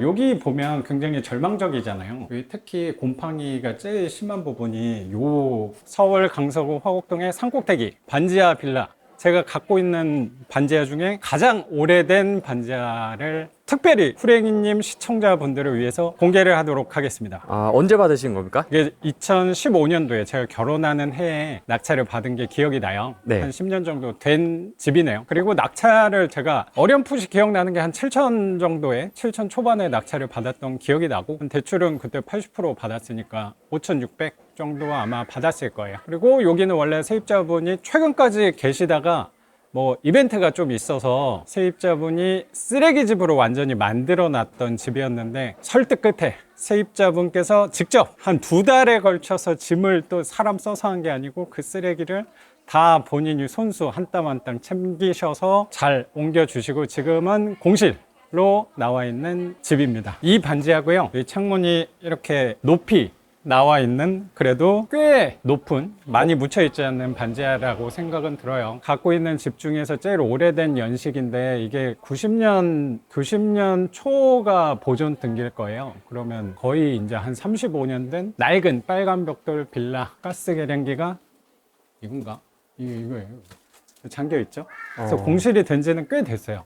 여기 보면 굉장히 절망적이잖아요. 여기 특히 곰팡이가 제일 심한 부분이 요 서울 강서구 화곡동의 산꼭대기 반지하 빌라. 제가 갖고 있는 반지하 중에 가장 오래된 반지하를 특별히 후랭이님 시청자분들을 위해서 공개를 하도록 하겠습니다. 아, 언제 받으신 겁니까? 이게 2015년도에 제가 결혼하는 해에 낙찰을 받은 게 기억이 나요. 네. 한 10년 정도 된 집이네요. 그리고 낙찰을 제가 어렴풋이 기억나는 게 한 7천 정도에 7천 초반에 낙찰을 받았던 기억이 나고 대출은 그때 80% 받았으니까 5,600 정도 아마 받았을 거예요. 그리고 여기는 원래 세입자분이 최근까지 계시다가 뭐 이벤트가 좀 있어서 세입자분이 쓰레기집으로 완전히 만들어 놨던 집이었는데 설득 끝에 세입자분께서 직접 한 2달에 걸쳐서 짐을 또 사람 써서 한 게 아니고 그 쓰레기를 다 본인이 손수 한 땀 한 땀 챙기셔서 잘 옮겨주시고 지금은 공실로 나와 있는 집입니다. 이 반지하고요, 이 창문이 이렇게 높이 나와 있는 그래도 꽤 높은, 많이 묻혀 있지 않는 반지하라고 생각은 들어요. 갖고 있는 집 중에서 제일 오래된 연식인데 이게 90년 초가 보존 등기일 거예요. 그러면 거의 이제 한 35년 된 낡은 빨간 벽돌 빌라. 가스 계량기가 이건가? 이거예요. 잠겨 있죠? 그래서 공실이 된 지는 꽤 됐어요.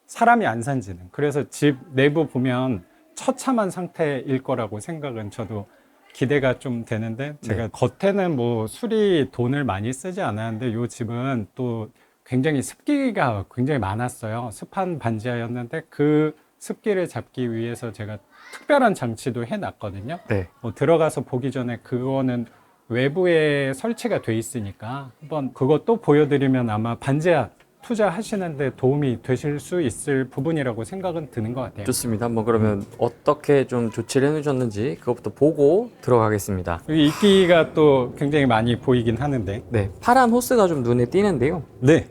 사람이 안 산 지는. 그래서 집 내부 보면 처참한 상태일 거라고 생각은 저도 기대가 좀 되는데, 제가 겉에는 뭐 수리 돈을 많이 쓰지 않았는데 이 집은 또 굉장히 습기가 굉장히 많았어요. 습한 반지하였는데 그 습기를 잡기 위해서 제가 특별한 장치도 해놨거든요. 네. 들어가서 보기 전에 그거는 외부에 설치가 돼 있으니까 한번 그것도 보여드리면 아마 반지하 투자하시는데 도움이 되실 수 있을 부분이라고 생각은 드는 것 같아요. 좋습니다. 한번 그러면 어떻게 좀 조치를 해놓으셨는지 그것부터 보고 들어가겠습니다. 여기 이끼가 또 굉장히 많이 보이긴 하는데, 네, 파란 호스가 좀 눈에 띄는데요. 네,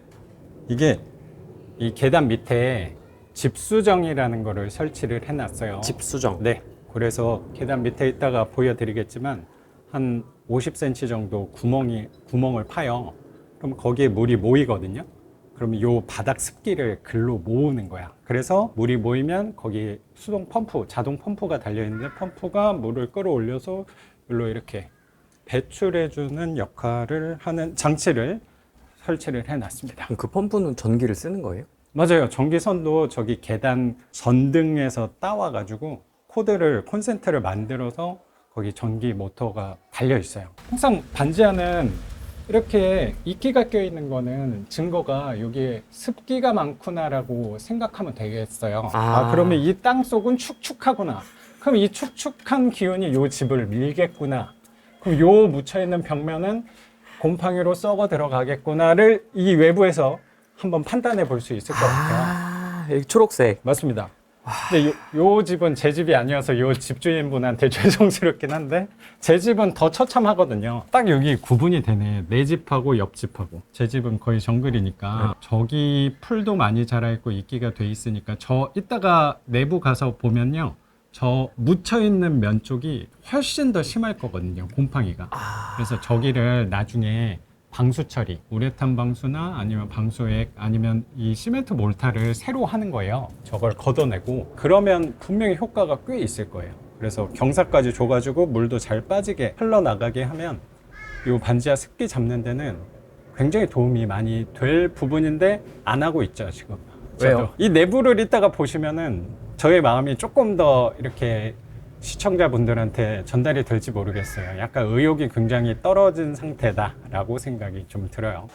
이게 이 계단 밑에 집수정이라는 거를 설치를 해놨어요. 집수정. 네, 그래서 계단 밑에 있다가 보여드리겠지만 한 50cm 정도 구멍을 파요. 그럼 거기에 물이 모이거든요. 그러면 요 바닥 습기를 글로 모으는 거야. 그래서 물이 모이면 거기 수동 펌프, 자동 펌프가 달려 있는데 펌프가 물을 끌어올려서 여기로 이렇게 배출해주는 역할을 하는 장치를 설치를 해놨습니다. 그럼 그 펌프는 전기를 쓰는 거예요? 맞아요. 전기선도 저기 계단 전등에서 따와가지고 콘센트를 만들어서 거기 전기 모터가 달려 있어요. 항상 반지하는 이렇게 이끼가 껴있는 거는 증거가 여기에 습기가 많구나라고 생각하면 되겠어요. 그러면 이 땅 속은 축축하구나. 그럼 이 축축한 기운이 이 집을 밀겠구나. 그럼 요 묻혀있는 벽면은 곰팡이로 썩어 들어가겠구나를 이 외부에서 한번 판단해 볼 수 있을 것 같아요. 여기 초록색. 맞습니다. 근데 요 집은 제 집이 아니어서 요 집주인분한테 죄송스럽긴 한데 제 집은 더 처참하거든요. 딱 여기 구분이 되네. 내 집하고 옆 집하고. 제 집은 거의 정글이니까 저기 풀도 많이 자라있고 이끼가 돼 있으니까 이따가 내부 가서 보면요, 저 묻혀있는 면 쪽이 훨씬 더 심할 거거든요, 곰팡이가. 그래서 저기를 나중에 방수 처리, 우레탄 방수나 아니면 방수액 아니면 이 시멘트 몰타를 새로 하는 거예요. 저걸 걷어내고 그러면 분명히 효과가 꽤 있을 거예요. 그래서 경사까지 줘가지고 물도 잘 빠지게 흘러나가게 하면 이 반지하 습기 잡는 데는 굉장히 도움이 많이 될 부분인데 안 하고 있죠, 지금. 왜요? 이 내부를 이따가 보시면은 저의 마음이 조금 더 이렇게 시청자분들한테 전달이 될지 모르겠어요. 약간 의욕이 굉장히 떨어진 상태다라고 생각이 좀 들어요.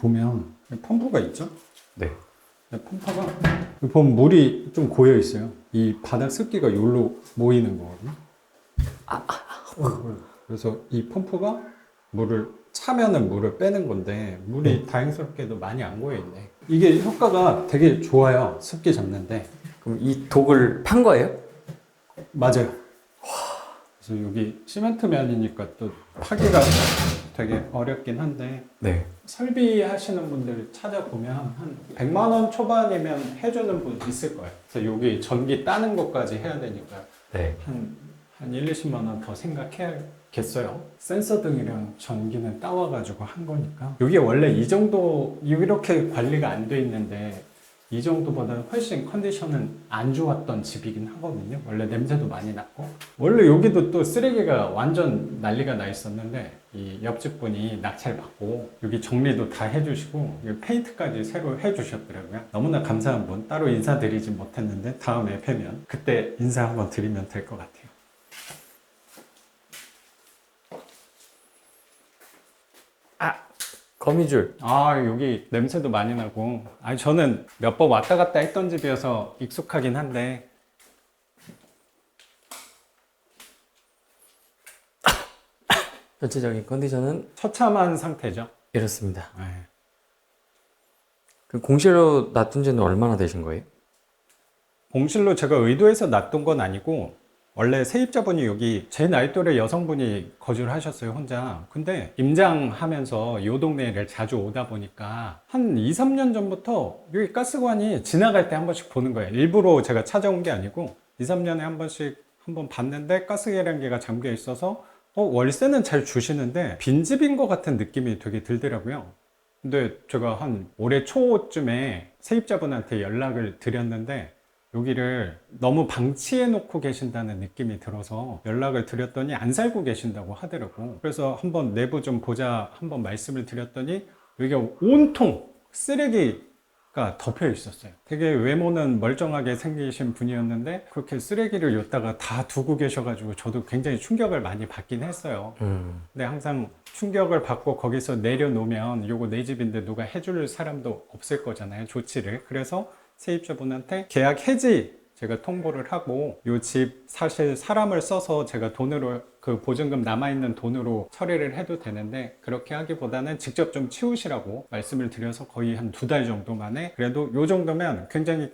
보면 펌프가 있죠? 네. 펌프가 보면 물이 좀 고여 있어요. 이 바닥 습기가 여기로 모이는 거거든요. 그래서 이 펌프가 물을 차면은 물을 빼는 건데 물이 다행스럽게도 많이 안 고여 있네. 이게 효과가 되게 좋아요, 습기 잡는데. 그럼 이 독을 판 거예요? 맞아요. 그래서 여기 시멘트면이니까 또 파기가 되게 어렵긴 한데, 네. 설비하시는 분들 찾아보면 한 100만 원 초반이면 해주는 분 있을 거예요. 그래서 여기 전기 따는 것까지 해야 되니까 네. 한 1, 20만 원 더 생각해야 좋겠어요. 센서 등이랑 전기는 따와가지고 한 거니까. 이게 원래 이 정도 이렇게 관리가 안 돼 있는데 이 정도보다 훨씬 컨디션은 안 좋았던 집이긴 하거든요. 원래 냄새도 많이 났고. 원래 여기도 또 쓰레기가 완전 난리가 나 있었는데 이 옆집 분이 낙찰 받고 여기 정리도 다 해주시고 여기 페인트까지 새로 해주셨더라고요. 너무나 감사한 분. 따로 인사드리진 못했는데 다음에 뵈면 그때 인사 한번 드리면 될 것 같아요. 거미줄. 여기 냄새도 많이 나고. 저는 몇 번 왔다 갔다 했던 집이어서 익숙하긴 한데. 전체적인 컨디션은 처참한 상태죠. 이렇습니다. 네. 그 공실로 놔둔 지는 얼마나 되신 거예요? 공실로 제가 의도해서 놔둔 건 아니고, 원래 세입자분이 여기 제 나이 또래 여성분이 거주를 하셨어요, 혼자. 근데 임장하면서 이 동네를 자주 오다 보니까 한 2, 3년 전부터 여기 가스관이 지나갈 때 한 번씩 보는 거예요. 일부러 제가 찾아온 게 아니고 2, 3년에 한 번씩 한번 봤는데 가스 계량기가 잠겨 있어서 월세는 잘 주시는데 빈집인 것 같은 느낌이 되게 들더라고요. 근데 제가 한 올해 초쯤에 세입자분한테 연락을 드렸는데 여기를 너무 방치해 놓고 계신다는 느낌이 들어서 연락을 드렸더니 안 살고 계신다고 하더라고. 그래서 한번 내부 좀 보자 한번 말씀을 드렸더니 여기가 온통 쓰레기가 덮여 있었어요. 되게 외모는 멀쩡하게 생기신 분이었는데 그렇게 쓰레기를 여기다가 다 두고 계셔가지고 저도 굉장히 충격을 많이 받긴 했어요. 근데 항상 충격을 받고 거기서 내려놓으면 요거 내 집인데 누가 해줄 사람도 없을 거잖아요, 조치를. 그래서 세입자분한테 계약 해지 제가 통보를 하고 요 집 사실 사람을 써서 제가 돈으로 그 보증금 남아있는 돈으로 처리를 해도 되는데 그렇게 하기보다는 직접 좀 치우시라고 말씀을 드려서 거의 한 2달 정도 만에 그래도 요 정도면 굉장히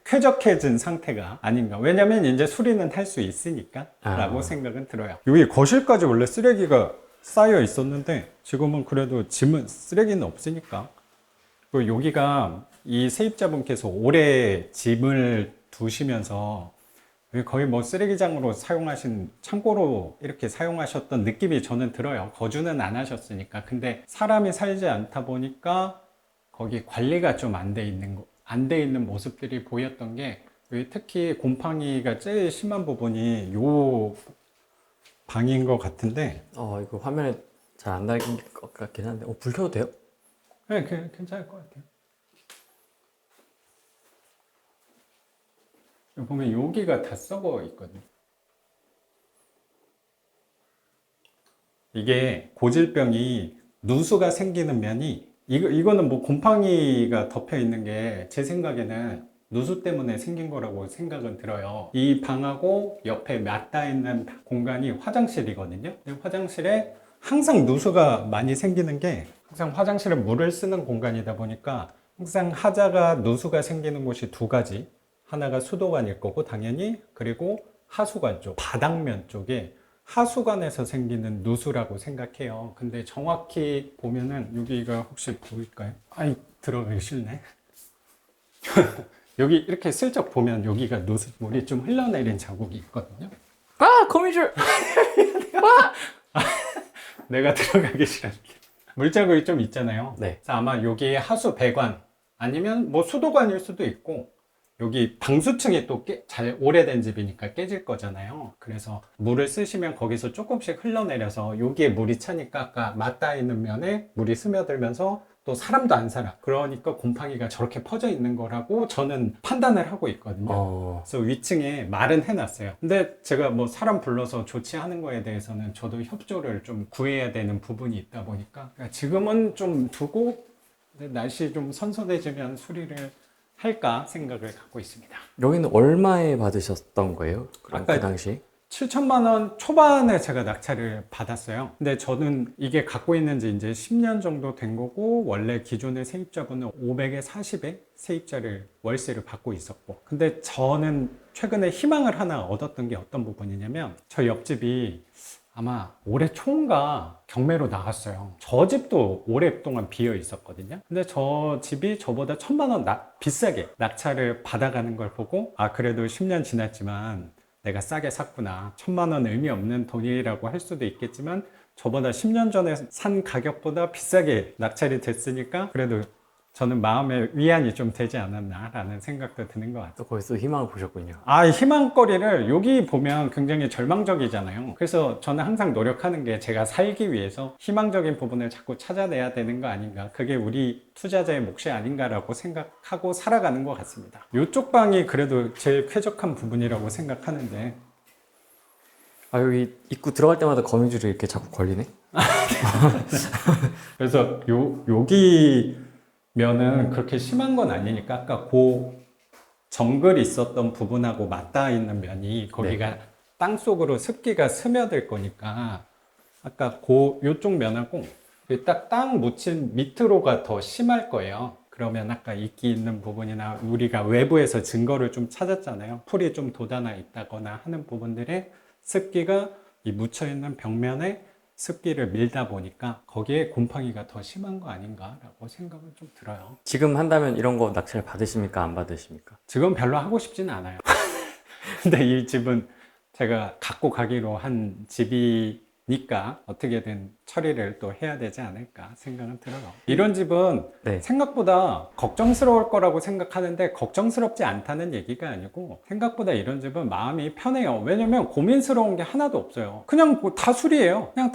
쾌적해진 상태가 아닌가. 왜냐면 이제 수리는 할 수 있으니까 라고 생각은 들어요. 여기 거실까지 원래 쓰레기가 쌓여 있었는데 지금은 그래도 짐은 쓰레기는 없으니까. 그리고 여기가 이 세입자분께서 오래 짐을 두시면서 거의 뭐 쓰레기장으로 사용하신 창고로 이렇게 사용하셨던 느낌이 저는 들어요. 거주는 안 하셨으니까. 근데 사람이 살지 않다 보니까 거기 관리가 좀 안 돼 있는 모습들이 보였던 게 여기 특히 곰팡이가 제일 심한 부분이 요 방인 것 같은데. 이거 화면에 잘 안 나길 것 같긴 한데 불 켜도 돼요? 네, 괜찮을 것 같아요. 여기 보면 여기가 다 썩어 있거든요. 이게 고질병이 누수가 생기는 면이 이거는 뭐 곰팡이가 덮여 있는 게 제 생각에는 누수 때문에 생긴 거라고 생각은 들어요. 이 방하고 옆에 맞닿아 있는 공간이 화장실이거든요. 근데 화장실에 항상 누수가 많이 생기는 게 항상 화장실은 물을 쓰는 공간이다 보니까 항상 하자가 누수가 생기는 곳이 2가지. 하나가 수도관일 거고 당연히, 그리고 하수관 쪽, 바닥면 쪽에 하수관에서 생기는 누수라고 생각해요. 근데 정확히 보면은 여기가 혹시 보일까요? 들어가기 싫네. 여기 이렇게 슬쩍 보면 여기가 누수물이 좀 흘러내린 자국이 있거든요. 거미줄! 내가 들어가기 싫으니까. 물자국이 좀 있잖아요. 네. 그래서 아마 여기에 하수 배관 아니면 뭐 수도관일 수도 있고 여기 방수층이 또 잘 오래된 집이니까 깨질 거잖아요. 그래서 물을 쓰시면 거기서 조금씩 흘러내려서 여기에 물이 차니까 아까 맞닿아 있는 면에 물이 스며들면서 또 사람도 안 살아. 그러니까 곰팡이가 저렇게 퍼져 있는 거라고 저는 판단을 하고 있거든요. 그래서 위층에 말은 해놨어요. 근데 제가 뭐 사람 불러서 조치하는 거에 대해서는 저도 협조를 좀 구해야 되는 부분이 있다 보니까 지금은 좀 두고 날씨 좀 선선해지면 수리를 할까 생각을 갖고 있습니다. 여기는 얼마에 받으셨던 거예요? 그럼 아까 그 당시? 7천만 원 초반에 제가 낙찰을 받았어요. 근데 저는 이게 갖고 있는 지 이제 10년 정도 된 거고 원래 기존의 세입자분은 500에 40에 세입자를 월세를 받고 있었고, 근데 저는 최근에 희망을 하나 얻었던 게 어떤 부분이냐면 저 옆집이 아마 올해 초인가 경매로 나갔어요. 저 집도 오랫동안 비어 있었거든요. 근데 저 집이 저보다 1,000만 원 비싸게 낙찰을 받아가는 걸 보고 그래도 10년 지났지만 내가 싸게 샀구나. 1,000만 원 의미 없는 돈이라고 할 수도 있겠지만 저보다 10년 전에 산 가격보다 비싸게 낙찰이 됐으니까 그래도 저는 마음의 위안이 좀 되지 않았나라는 생각도 드는 것 같아요. 또 거기서 희망을 보셨군요. 희망거리를 여기 보면 굉장히 절망적이잖아요. 그래서 저는 항상 노력하는 게 제가 살기 위해서 희망적인 부분을 자꾸 찾아내야 되는 거 아닌가. 그게 우리 투자자의 몫이 아닌가라고 생각하고 살아가는 것 같습니다. 이쪽 방이 그래도 제일 쾌적한 부분이라고 생각하는데 여기 입구 들어갈 때마다 거미줄이 이렇게 자꾸 걸리네? 그래서 여기 면은 그렇게 심한 건 아니니까 아까 정글이 있었던 부분하고 맞닿아 있는 면이 거기가 땅 속으로 습기가 스며들 거니까 아까 요쪽 면하고 딱 땅 묻힌 밑으로가 더 심할 거예요. 그러면 아까 이끼 있는 부분이나 우리가 외부에서 증거를 좀 찾았잖아요. 풀이 좀 돋아나 있다거나 하는 부분들의 습기가 이 묻혀 있는 벽면에 습기를 밀다 보니까 거기에 곰팡이가 더 심한 거 아닌가라고 생각은 좀 들어요. 지금 한다면 이런 거 낙찰 받으십니까? 안 받으십니까? 지금 별로 하고 싶지는 않아요. 근데 이 집은 제가 갖고 가기로 한 집이니까 어떻게든 처리를 또 해야 되지 않을까 생각은 들어요. 이런 집은 네. 생각보다 걱정스러울 거라고 생각하는데 걱정스럽지 않다는 얘기가 아니고 생각보다 이런 집은 마음이 편해요. 왜냐면 고민스러운 게 하나도 없어요. 그냥 다 수리예요. 그냥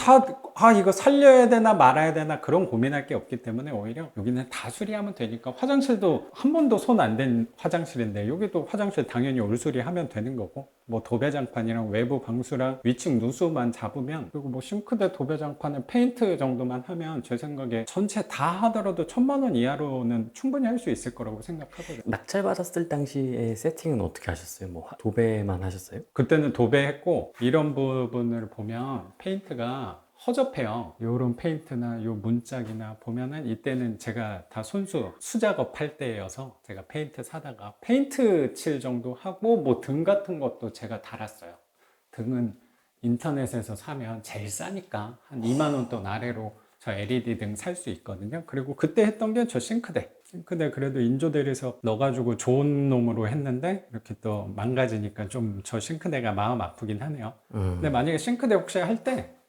이거 살려야 되나 말아야 되나 그런 고민할 게 없기 때문에 오히려 여기는 다 수리하면 되니까 화장실도 한 번도 손 안 댄 화장실인데 여기도 화장실 당연히 올수리 하면 되는 거고 뭐 도배장판이랑 외부 방수랑 위층 누수만 잡으면 그리고 뭐 싱크대 도배장판은 페인트 정도만 하면 제 생각에 전체 다 하더라도 1,000만 원 이하로는 충분히 할 수 있을 거라고 생각하거든요. 낙찰 받았을 당시에 세팅은 어떻게 하셨어요? 뭐 도배만 하셨어요? 그때는 도배했고 이런 부분을 보면 페인트가 허접해요. 요런 페인트나 요 문짝이나 보면은 이때는 제가 다 수작업 할 때여서 제가 페인트 사다가 페인트 칠 정도 하고 뭐 등 같은 것도 제가 달았어요. 등은 인터넷에서 사면 제일 싸니까 한 2만 원 돈 아래로 저 LED 등 살 수 있거든요. 그리고 그때 했던 게 저 싱크대 그래도 인조 대리석 넣어가지고 좋은 놈으로 했는데 이렇게 또 망가지니까 좀 저 싱크대가 마음 아프긴 하네요. 근데 만약에 싱크대 혹시 할 때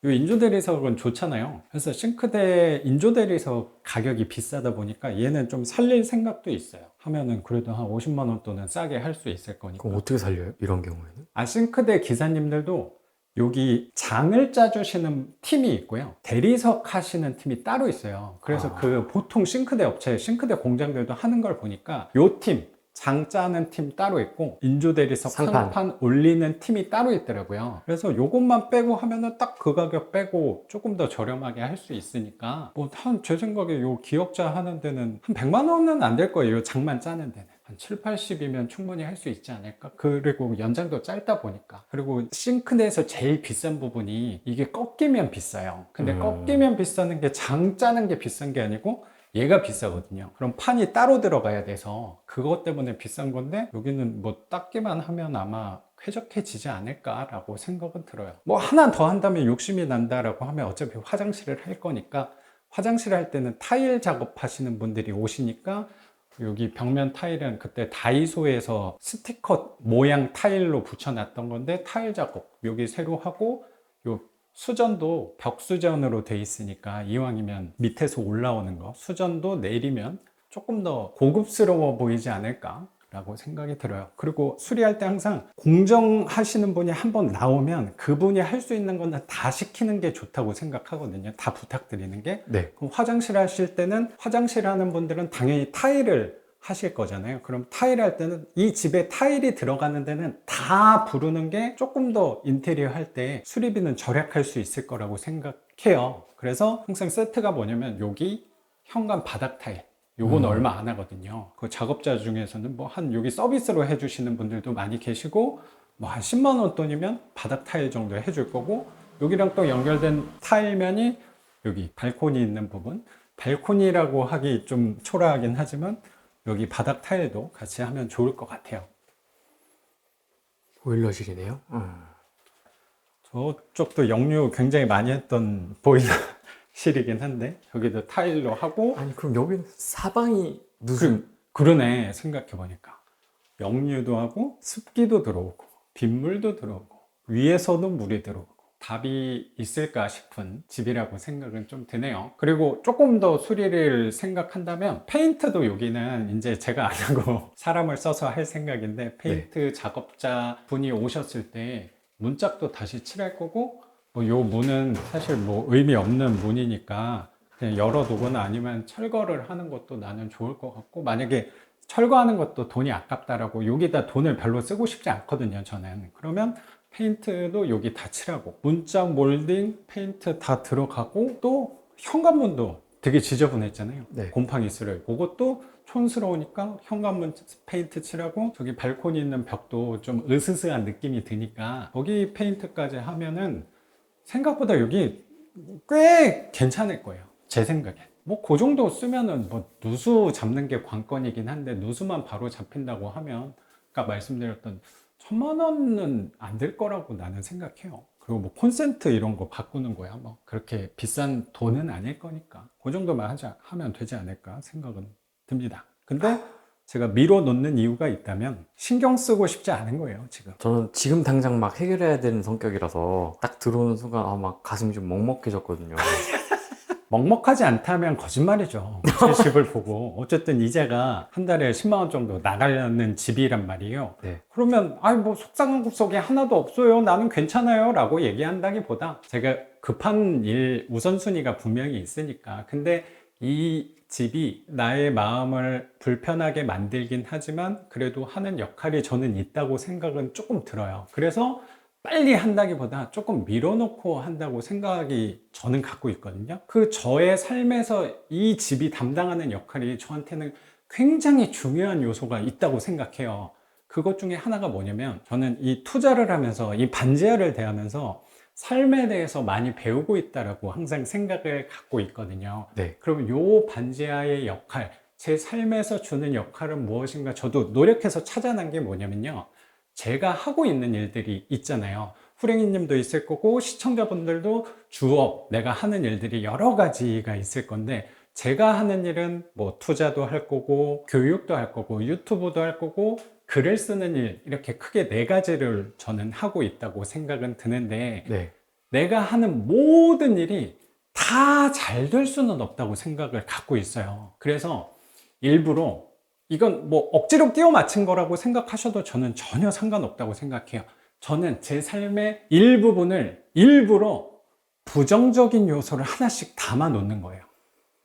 이 인조 대리석은 좋잖아요. 그래서 싱크대 인조 대리석 가격이 비싸다 보니까 얘는 좀 살릴 생각도 있어요. 하면은 그래도 한 50만 원 돈은 싸게 할 수 있을 거니까. 그럼 어떻게 살려요? 이런 경우에는? 싱크대 기사님들도 여기 장을 짜주시는 팀이 있고요. 대리석 하시는 팀이 따로 있어요. 그래서 그 보통 싱크대 업체, 싱크대 공장들도 하는 걸 보니까 요 팀, 장 짜는 팀 따로 있고 인조 대리석 상판 올리는 팀이 따로 있더라고요. 그래서 요것만 빼고 하면은 딱 그 가격 빼고 조금 더 저렴하게 할 수 있으니까 뭐 제 생각에 요 기역자 하는 데는 한 100만 원은 안 될 거예요. 요 장만 짜는 데는. 한 7, 80이면 충분히 할 수 있지 않을까? 그리고 연장도 짧다 보니까. 그리고 싱크대에서 제일 비싼 부분이 이게 꺾이면 비싸요. 근데 꺾이면 비싸는 게 장 짜는 게 비싼 게 아니고 얘가 비싸거든요. 그럼 판이 따로 들어가야 돼서 그것 때문에 비싼 건데 여기는 뭐 닦기만 하면 아마 쾌적해지지 않을까라고 생각은 들어요. 뭐 하나 더 한다면 욕심이 난다라고 하면 어차피 화장실을 할 거니까 화장실 할 때는 타일 작업하시는 분들이 오시니까 여기 벽면 타일은 그때 다이소에서 스티커 모양 타일로 붙여놨던 건데 타일 작업 여기 새로 하고 요 수전도 벽 수전으로 돼 있으니까 이왕이면 밑에서 올라오는 거 수전도 내리면 조금 더 고급스러워 보이지 않을까 라고 생각이 들어요. 그리고 수리할 때 항상 공정하시는 분이 한번 나오면 그분이 할 수 있는 거는 다 시키는 게 좋다고 생각하거든요. 다 부탁드리는 게. 네. 그럼 화장실 하실 때는 화장실 하는 분들은 당연히 타일을 하실 거잖아요. 그럼 타일 할 때는 이 집에 타일이 들어가는 데는 다 부르는 게 조금 더 인테리어 할 때 수리비는 절약할 수 있을 거라고 생각해요. 그래서 항상 세트가 뭐냐면 여기 현관 바닥 타일 요건 얼마 안 하거든요. 그 작업자 중에서는 뭐 한 여기 서비스로 해주시는 분들도 많이 계시고 뭐 한 10만 원 돈이면 바닥 타일 정도 해줄 거고 여기랑 또 연결된 타일면이 여기 발코니 있는 부분 발코니라고 하기 좀 초라하긴 하지만 여기 바닥 타일도 같이 하면 좋을 것 같아요. 보일러실이네요. 저쪽도 역류 굉장히 많이 했던 보일러실이긴 한데 여기도 타일로 하고 아니 그럼 여기는 사방이 무슨 그러네 생각해보니까 역류도 하고 습기도 들어오고 빗물도 들어오고 위에서도 물이 들어오고 답이 있을까 싶은 집이라고 생각은 좀 드네요. 그리고 조금 더 수리를 생각한다면 페인트도 여기는 이제 제가 안 하고 사람을 써서 할 생각인데 페인트 작업자 분이 오셨을 때 문짝도 다시 칠할 거고 뭐 요 문은 사실 뭐 의미 없는 문이니까 그냥 열어두거나 아니면 철거를 하는 것도 나는 좋을 것 같고, 만약에 철거하는 것도 돈이 아깝다라고 여기다 돈을 별로 쓰고 싶지 않거든요 저는. 그러면 페인트도 여기 다 칠하고 문짝 몰딩 페인트 다 들어가고, 또 현관문도 되게 지저분했잖아요. 네. 곰팡이 쓸을 그것도 촌스러우니까 현관문 페인트 칠하고, 저기 발코니 있는 벽도 좀 으스스한 느낌이 드니까 거기 페인트까지 하면은 생각보다 여기 꽤 괜찮을 거예요 제 생각에. 뭐 그 정도 쓰면은 뭐 누수 잡는 게 관건이긴 한데, 누수만 바로 잡힌다고 하면 아까 말씀드렸던 1,000만 원은 안 될 거라고 나는 생각해요. 그리고 뭐 콘센트 이런 거 바꾸는 거야 뭐 그렇게 비싼 돈은 아닐 거니까 그 정도만 하면 되지 않을까 생각은 듭니다. 근데 제가 밀어놓는 이유가 있다면 신경 쓰고 싶지 않은 거예요 지금. 저는 지금 당장 막 해결해야 되는 성격이라서 딱 들어오는 순간 막 가슴이 좀 먹먹해졌거든요. 먹먹하지 않다면 거짓말이죠. 제 집을 보고 어쨌든 이자가 한 달에 10만 원 정도 나가는 집이란 말이에요. 네. 그러면 뭐 속상한 구석이 하나도 없어요, 나는 괜찮아요 라고 얘기한다기보다, 제가 급한 일 우선순위가 분명히 있으니까. 근데 이 집이 나의 마음을 불편하게 만들긴 하지만 그래도 하는 역할이 저는 있다고 생각은 조금 들어요. 그래서 빨리 한다기보다 조금 밀어놓고 한다고 생각이 저는 갖고 있거든요. 그 저의 삶에서 이 집이 담당하는 역할이 저한테는 굉장히 중요한 요소가 있다고 생각해요. 그것 중에 하나가 뭐냐면, 저는 이 투자를 하면서 이 반지하를 대하면서 삶에 대해서 많이 배우고 있다라고 항상 생각을 갖고 있거든요. 네. 그러면 요 반지하의 역할, 제 삶에서 주는 역할은 무엇인가 저도 노력해서 찾아낸 게 뭐냐면요, 제가 하고 있는 일들이 있잖아요. 후랭이님도 있을 거고 시청자분들도 주업, 내가 하는 일들이 여러 가지가 있을 건데, 제가 하는 일은 뭐 투자도 할 거고 교육도 할 거고 유튜브도 할 거고 글을 쓰는 일, 이렇게 크게 4가지를 저는 하고 있다고 생각은 드는데, 네. 내가 하는 모든 일이 다 잘 될 수는 없다고 생각을 갖고 있어요. 그래서 일부러, 이건 뭐 억지로 끼워 맞춘 거라고 생각하셔도 저는 전혀 상관없다고 생각해요. 저는 제 삶의 일부분을 일부러 부정적인 요소를 하나씩 담아 놓는 거예요.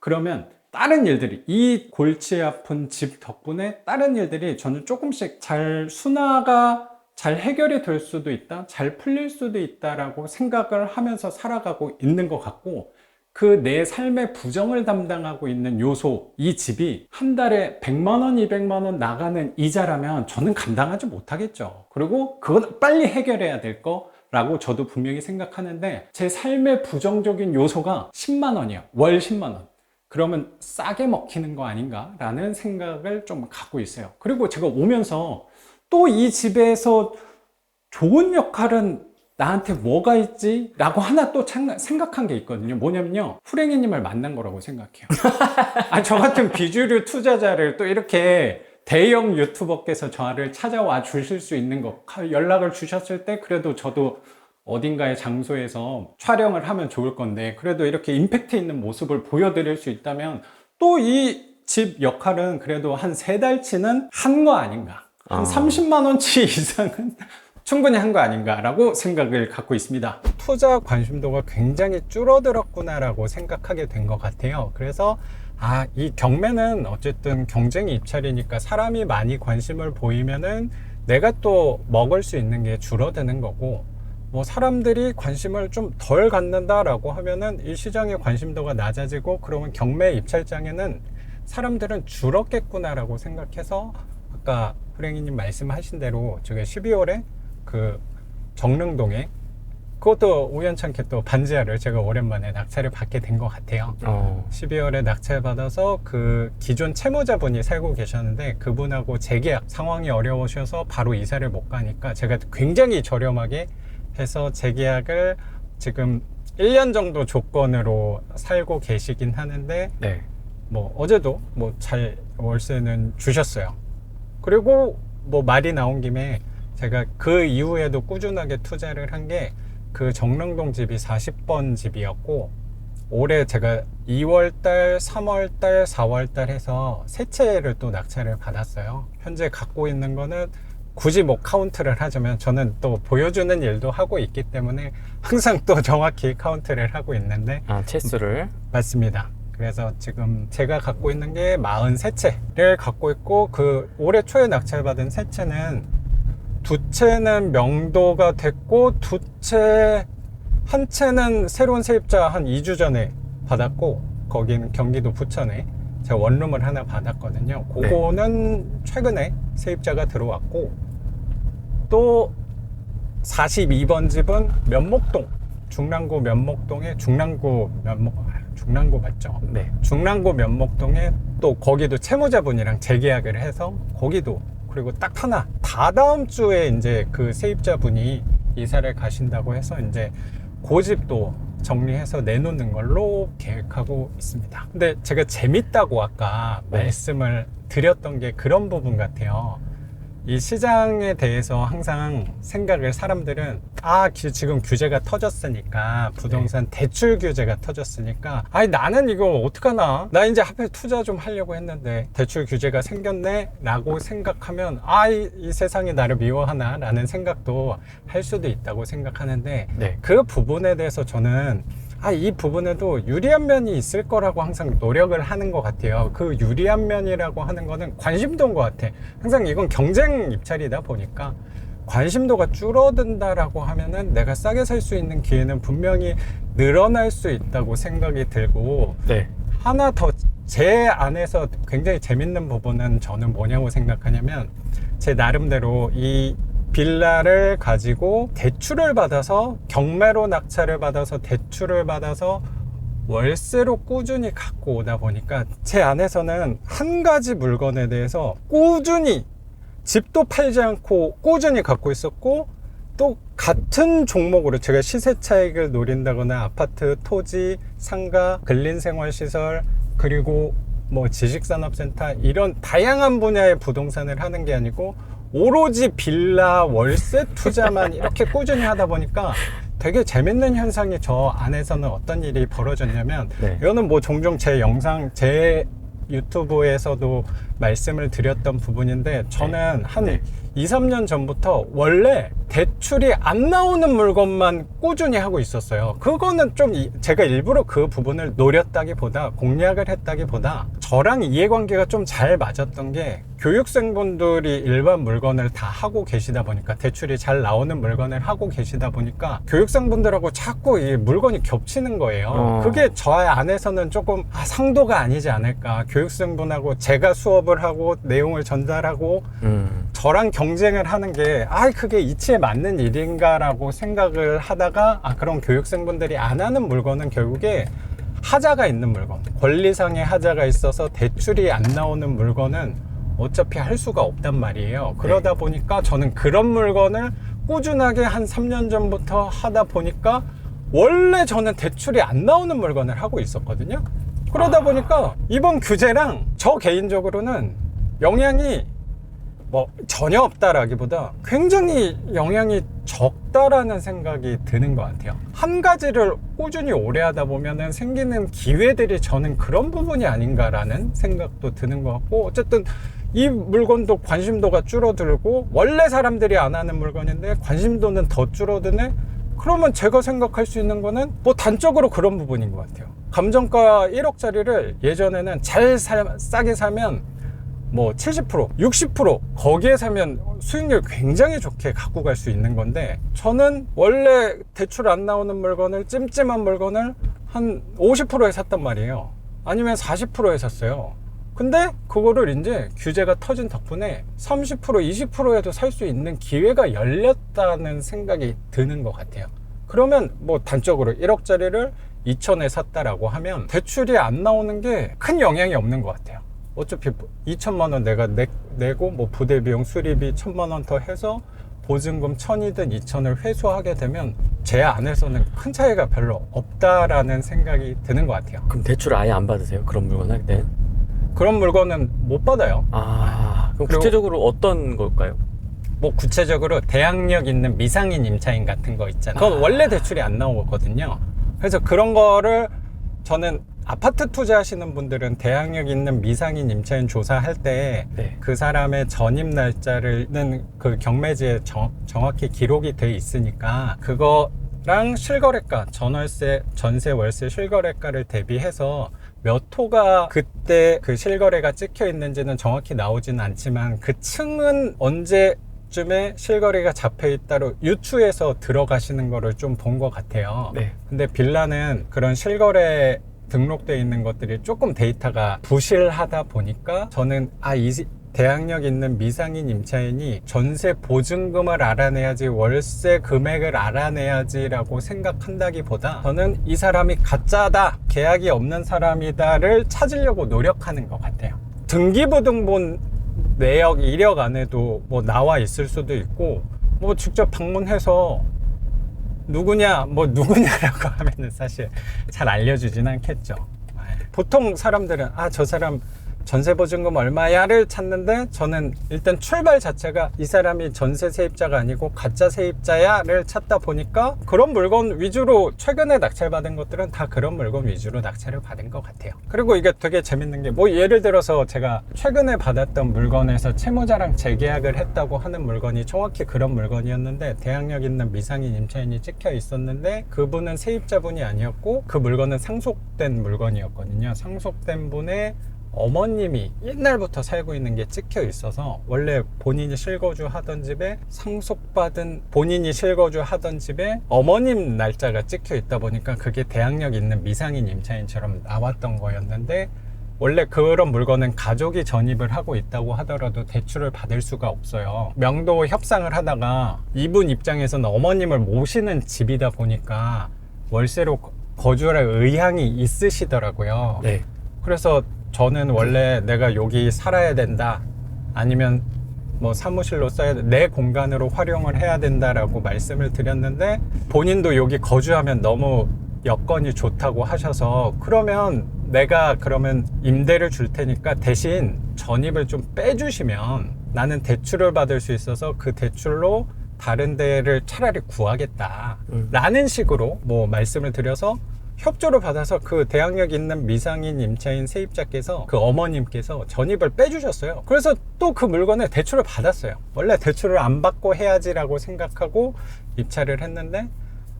그러면 다른 일들이, 이 골치 아픈 집 덕분에 다른 일들이 저는 조금씩 잘 순화가 잘 해결이 될 수도 있다, 잘 풀릴 수도 있다라고 생각을 하면서 살아가고 있는 것 같고, 그 내 삶의 부정을 담당하고 있는 요소, 이 집이 한 달에 100만 원, 200만 원 나가는 이자라면 저는 감당하지 못하겠죠. 그리고 그건 빨리 해결해야 될 거라고 저도 분명히 생각하는데, 제 삶의 부정적인 요소가 10만 원이에요. 월 10만 원. 그러면 싸게 먹히는 거 아닌가 라는 생각을 좀 갖고 있어요. 그리고 제가 오면서 또 이 집에서 좋은 역할은 나한테 뭐가 있지? 라고 하나 또 생각한 게 있거든요. 뭐냐면요, 후랭이님을 만난 거라고 생각해요. 저 같은 비주류 투자자를 또 이렇게 대형 유튜버께서 저를 찾아와 주실 수 있는 거, 연락을 주셨을 때 그래도 저도 어딘가의 장소에서 촬영을 하면 좋을 건데, 그래도 이렇게 임팩트 있는 모습을 보여드릴 수 있다면 또 이 집 역할은 그래도 한 3달치는 한 거 아닌가, 한 30만 원치 이상은 충분히 한 거 아닌가라고 생각을 갖고 있습니다. 투자 관심도가 굉장히 줄어들었구나라고 생각하게 된 것 같아요. 그래서 이 경매는 어쨌든 경쟁이 입찰이니까 사람이 많이 관심을 보이면은 내가 또 먹을 수 있는 게 줄어드는 거고, 뭐 사람들이 관심을 좀 덜 갖는다라고 하면은 이 시장의 관심도가 낮아지고, 그러면 경매 입찰장에는 사람들은 줄었겠구나라고 생각해서, 아까 후랭이님 말씀하신 대로 제가 12월에 그 정릉동에, 그것도 우연찮게 또 반지하를 제가 오랜만에 낙찰을 받게 된 것 같아요. 12월에 낙찰 받아서 그 기존 채무자분이 살고 계셨는데, 그분하고 재계약 상황이 어려우셔서 바로 이사를 못 가니까 제가 굉장히 저렴하게 해서 재계약을 지금 1년 정도 조건으로 살고 계시긴 하는데, 네. 뭐 어제도 뭐 잘 월세는 주셨어요. 그리고 뭐 말이 나온 김에 제가 그 이후에도 꾸준하게 투자를 한 게 그 정릉동 집이 40번 집이었고, 올해 제가 2월달, 3월달, 4월달 해서 세 채를 또 낙찰을 받았어요. 현재 갖고 있는 거는 굳이 뭐 카운트를 하자면, 저는 또 보여주는 일도 하고 있기 때문에 항상 또 정확히 카운트를 하고 있는데, 채수를. 맞습니다. 그래서 지금 제가 갖고 있는 게 43채를 갖고 있고, 그 올해 초에 낙찰받은 세 채는 두 채는 명도가 됐고, 한 채는 새로운 세입자 한 2주 전에 받았고, 거기는 경기도 부천에 제가 원룸을 하나 받았거든요. 그거는 최근에 세입자가 들어왔고, 또 42번 집은 면목동, 중랑구 면목동에 중랑구 맞죠? 네. 중랑구 면목동에 또 거기도 채무자분이랑 재계약을 해서 거기도, 그리고 딱 하나 다다음 주에 이제 그 세입자분이 이사를 가신다고 해서 이제 그 집도 정리해서 내놓는 걸로 계획하고 있습니다. 근데 제가 재밌다고 아까 말씀을 드렸던 게 그런 부분 같아요. 이 시장에 대해서 항상 생각을, 사람들은 지금 규제가 터졌으니까, 부동산 대출 규제가 터졌으니까, 나는 이거 어떡하나, 나 이제 하필 투자 좀 하려고 했는데 대출 규제가 생겼네 라고 생각하면 이 세상이 나를 미워하나 라는 생각도 할 수도 있다고 생각하는데, 그 부분에 대해서 저는 이 부분에도 유리한 면이 있을 거라고 항상 노력을 하는 것 같아요. 그 유리한 면이라고 하는 거는 관심도인 것 같아. 항상 이건 경쟁 입찰이다 보니까 관심도가 줄어든다라고 하면은 내가 싸게 살 수 있는 기회는 분명히 늘어날 수 있다고 생각이 들고, 하나 더 제 안에서 굉장히 재밌는 부분은 저는 뭐냐고 생각하냐면, 제 나름대로 이 빌라를 가지고 대출을 받아서, 경매로 낙찰을 받아서 대출을 받아서 월세로 꾸준히 갖고 오다 보니까 제 안에서는 한 가지 물건에 대해서 꾸준히, 집도 팔지 않고 꾸준히 갖고 있었고, 또 같은 종목으로 제가 시세 차익을 노린다거나 아파트, 토지, 상가, 근린생활시설, 그리고 뭐 지식산업센터, 이런 다양한 분야의 부동산을 하는 게 아니고 오로지 빌라 월세 투자만 이렇게 꾸준히 하다 보니까 되게 재밌는 현상이 저 안에서는 어떤 일이 벌어졌냐면, 이거는 뭐 종종 제 영상, 제 유튜브에서도 말씀을 드렸던 부분인데, 저는 한 2, 3년 전부터 원래 대출이 안 나오는 물건만 꾸준히 하고 있었어요. 그거는 좀 제가 일부러 그 부분을 노렸다기보다, 공략을 했다기보다, 저랑 이해관계가 좀 잘 맞았던 게, 교육생분들이 일반 물건을 다 하고 계시다 보니까, 대출이 잘 나오는 물건을 하고 계시다 보니까 교육생분들하고 자꾸 이 물건이 겹치는 거예요. 그게 저 안에서는 조금 상도가 아니지 않을까. 교육생분하고 제가 수업을 하고 내용을 전달하고 저랑 경쟁을 하는 게 그게 이치에 맞는 일인가 라고 생각을 하다가, 그런 교육생분들이 안 하는 물건은 결국에 하자가 있는 물건, 권리상의 하자가 있어서 대출이 안 나오는 물건은 어차피 할 수가 없단 말이에요. 그러다 보니까 저는 그런 물건을 꾸준하게 한 3년 전부터 하다 보니까, 원래 저는 대출이 안 나오는 물건을 하고 있었거든요. 그러다 보니까 이번 규제랑 저 개인적으로는 영향이 뭐 전혀 없다라기보다 굉장히 영향이 적다라는 생각이 드는 것 같아요. 한 가지를 꾸준히 오래 하다 보면은 생기는 기회들이, 저는 그런 부분이 아닌가라는 생각도 드는 것 같고, 어쨌든 이 물건도 관심도가 줄어들고, 원래 사람들이 안 하는 물건인데 관심도는 더 줄어드네? 그러면 제가 생각할 수 있는 거는 뭐 단적으로 그런 부분인 것 같아요. 감정가 1억짜리를 예전에는 싸게 사면 뭐 70%, 60% 거기에 사면 수익률 굉장히 좋게 갖고 갈 수 있는 건데, 저는 원래 대출 안 나오는 물건을, 찜찜한 물건을 한 50%에 샀단 말이에요. 아니면 40%에 샀어요. 근데 그거를 이제 규제가 터진 덕분에 30%, 20%에도 살 수 있는 기회가 열렸다는 생각이 드는 것 같아요. 그러면 뭐 단적으로 1억짜리를 2천에 샀다라고 하면 대출이 안 나오는 게 큰 영향이 없는 것 같아요. 어차피 2천만 원 내가 내고, 뭐 부대 비용, 수리비 1,000만 원 더 해서 보증금 1,000이든 2,000을 회수하게 되면 제 안에서는 큰 차이가 별로 없다라는 생각이 드는 것 같아요. 그럼 대출 아예 안 받으세요? 그런 물건 할 때? 그런 물건은 못 받아요. 그럼 그리고 구체적으로 어떤 걸까요? 뭐 구체적으로 대항력 있는 미상인 임차인 같은 거 있잖아요. 그건 원래 대출이 안 나오거든요. 그래서 그런 거를 저는 아파트 투자하시는 분들은 대항력 있는 미상인 임차인 조사할 때 그 네. 사람의 전입 날짜는 그 경매지에 정확히 기록이 돼 있으니까 그거랑 실거래가, 전월세, 전세, 월세 실거래가를 대비해서 몇 호가 그때 그 실거래가 찍혀 있는지는 정확히 나오진 않지만 그 층은 언제 쯤에 실거래가 잡혀 있다로 유추해서 들어가시는 거를 좀 본 것 같아요. 네. 근데 빌라는 그런 실거래 등록되어 있는 것들이 조금 데이터가 부실하다 보니까 저는 이 대항력 있는 미상인 임차인이 전세 보증금을 알아내야지 월세 금액을 알아내야지라고 생각한다기보다 저는 이 사람이 가짜다, 계약이 없는 사람이다를 찾으려고 노력하는 것 같아요. 등기부등본 내역, 이력 안에도 뭐 나와 있을 수도 있고 뭐 직접 방문해서 누구냐라고 하면은 사실 잘 알려주진 않겠죠. 보통 사람들은 저 사람 전세보증금 얼마야를 찾는데 저는 일단 출발 자체가 이 사람이 전세 세입자가 아니고 가짜 세입자야를 찾다 보니까 그런 물건 위주로, 최근에 낙찰받은 것들은 다 그런 물건 위주로 낙찰을 받은 것 같아요. 그리고 이게 되게 재밌는 게 뭐 예를 들어서 제가 최근에 받았던 물건에서 채무자랑 재계약을 했다고 하는 물건이 정확히 그런 물건이었는데 대항력 있는 미상인 임차인이 찍혀 있었는데 그분은 세입자분이 아니었고 그 물건은 상속된 물건이었거든요. 상속된 분의 어머님이 옛날부터 살고 있는 게 찍혀 있어서 원래 본인이 실거주 하던 집에 상속받은, 본인이 실거주 하던 집에 어머님 날짜가 찍혀 있다 보니까 그게 대항력 있는 미상인 임차인처럼 나왔던 거였는데 원래 그런 물건은 가족이 전입을 하고 있다고 하더라도 대출을 받을 수가 없어요. 명도 협상을 하다가 이분 입장에서는 어머님을 모시는 집이다 보니까 월세로 거주할 의향이 있으시더라고요. 네. 그래서 저는 원래 내가 여기 살아야 된다, 아니면 뭐 사무실로 써야 돼, 내 공간으로 활용을 해야 된다라고 말씀을 드렸는데 본인도 여기 거주하면 너무 여건이 좋다고 하셔서 그러면 내가 그러면 임대를 줄 테니까 대신 전입을 좀 빼주시면 나는 대출을 받을 수 있어서 그 대출로 다른 데를 차라리 구하겠다 라는 식으로 뭐 말씀을 드려서 협조를 받아서 그 대항력 있는 미상인 임차인 세입자께서, 그 어머님께서 전입을 빼주셨어요. 그래서 또 그 물건에 대출을 받았어요. 원래 대출을 안 받고 해야지라고 생각하고 입찰을 했는데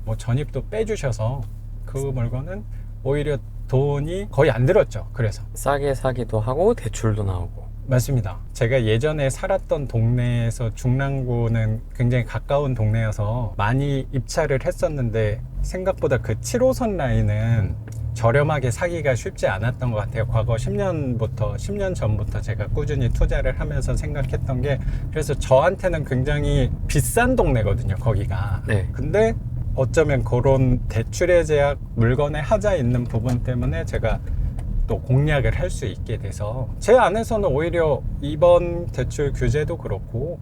뭐 전입도 빼주셔서 그 물건은 오히려 돈이 거의 안 들었죠. 그래서 싸게 사기도 하고 대출도 나오고. 맞습니다. 제가 예전에 살았던 동네에서 중랑구는 굉장히 가까운 동네여서 많이 입찰을 했었는데 생각보다 그 7호선 라인은 저렴하게 사기가 쉽지 않았던 것 같아요. 과거 10년 전부터 제가 꾸준히 투자를 하면서 생각했던 게, 그래서 저한테는 굉장히 비싼 동네거든요, 거기가. 네. 근데 어쩌면 그런 대출의 제약, 물건의 하자 있는 부분 때문에 제가 또 공략을 할 수 있게 돼서 제 안에서는 오히려 이번 대출 규제도 그렇고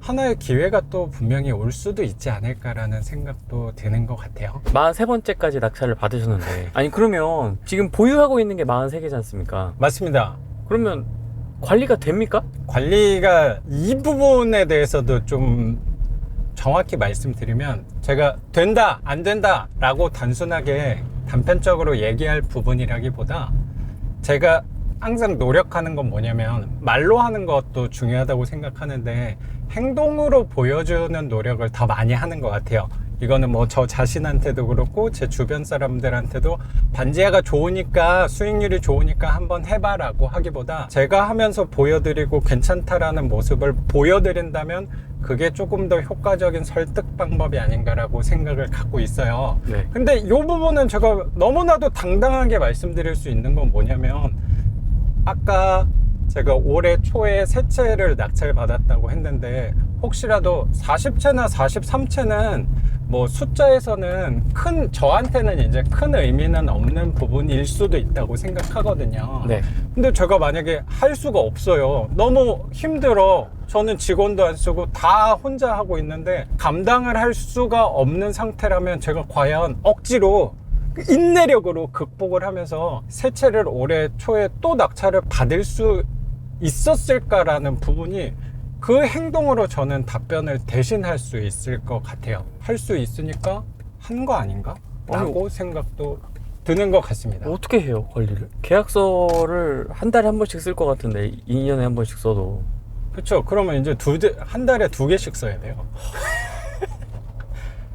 하나의 기회가 또 분명히 올 수도 있지 않을까라는 생각도 드는 것 같아요. 43번째까지 낙찰을 받으셨는데 아니 그러면 지금 보유하고 있는 게 43개지 않습니까? 맞습니다. 그러면 관리가 됩니까? 관리가, 이 부분에 대해서도 좀 정확히 말씀드리면 제가 된다 안 된다 라고 단순하게 단편적으로 얘기할 부분이라기보다 제가 항상 노력하는 건 뭐냐면, 말로 하는 것도 중요하다고 생각하는데 행동으로 보여주는 노력을 더 많이 하는 것 같아요. 이거는 뭐 저 자신한테도 그렇고 제 주변 사람들한테도 반지하가 좋으니까, 수익률이 좋으니까 한번 해봐라고 하기보다 제가 하면서 보여드리고 괜찮다라는 모습을 보여드린다면 그게 조금 더 효과적인 설득 방법이 아닌가라고 생각을 갖고 있어요. 네. 근데 이 부분은 제가 너무나도 당당하게 말씀드릴 수 있는 건 뭐냐면, 아까 제가 올해 초에 세 채를 낙찰 받았다고 했는데 혹시라도 40채나 43채는 뭐 숫자에서는 저한테는 이제 큰 의미는 없는 부분일 수도 있다고 생각하거든요. 네. 근데 제가 만약에 할 수가 없어요. 너무 힘들어. 저는 직원도 안 쓰고 다 혼자 하고 있는데 감당을 할 수가 없는 상태라면 제가 과연 억지로 인내력으로 극복을 하면서 세 채를 올해 초에 또 낙찰을 받을 수 있었을까라는 부분이 그 행동으로 저는 답변을 대신할 수 있을 것 같아요. 할 수 있으니까 한 거 아닌가? 라고 생각도 드는 것 같습니다. 어떻게 해요, 관리를? 계약서를 한 달에 한 번씩 쓸 것 같은데 2년에 한 번씩 써도. 그렇죠. 그러면 이제 한 달에 2개씩 써야 돼요.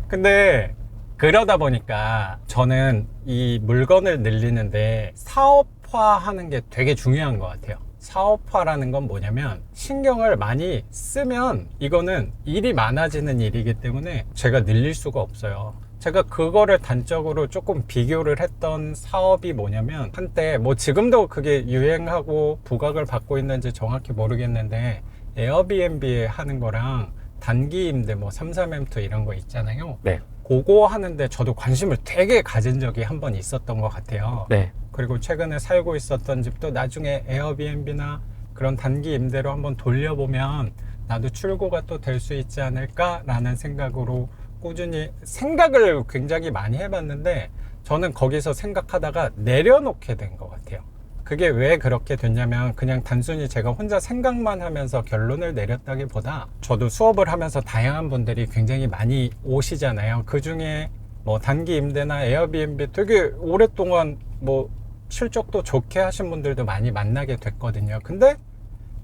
근데 그러다 보니까 저는 이 물건을 늘리는데 사업화하는 게 되게 중요한 것 같아요. 사업화라는 건 뭐냐면 신경을 많이 쓰면 이거는 일이 많아지는 일이기 때문에 제가 늘릴 수가 없어요. 제가 그거를 단적으로 조금 비교를 했던 사업이 뭐냐면 한때 뭐 지금도 그게 유행하고 부각을 받고 있는지 정확히 모르겠는데 에어비앤비에 하는 거랑 단기 임대 뭐 33M2 이런 거 있잖아요. 네. 그거 하는데 저도 관심을 되게 가진 적이 한 번 있었던 것 같아요. 네. 그리고 최근에 살고 있었던 집도 나중에 에어비앤비나 그런 단기 임대로 한번 돌려보면 나도 출고가 또 될 수 있지 않을까라는 생각으로 꾸준히 생각을 굉장히 많이 해봤는데 저는 거기서 생각하다가 내려놓게 된 것 같아요. 그게 왜 그렇게 됐냐면 그냥 단순히 제가 혼자 생각만 하면서 결론을 내렸다기보다 저도 수업을 하면서 다양한 분들이 굉장히 많이 오시잖아요. 그 중에 뭐 단기 임대나 에어비앤비 되게 오랫동안 뭐 실적도 좋게 하신 분들도 많이 만나게 됐거든요. 근데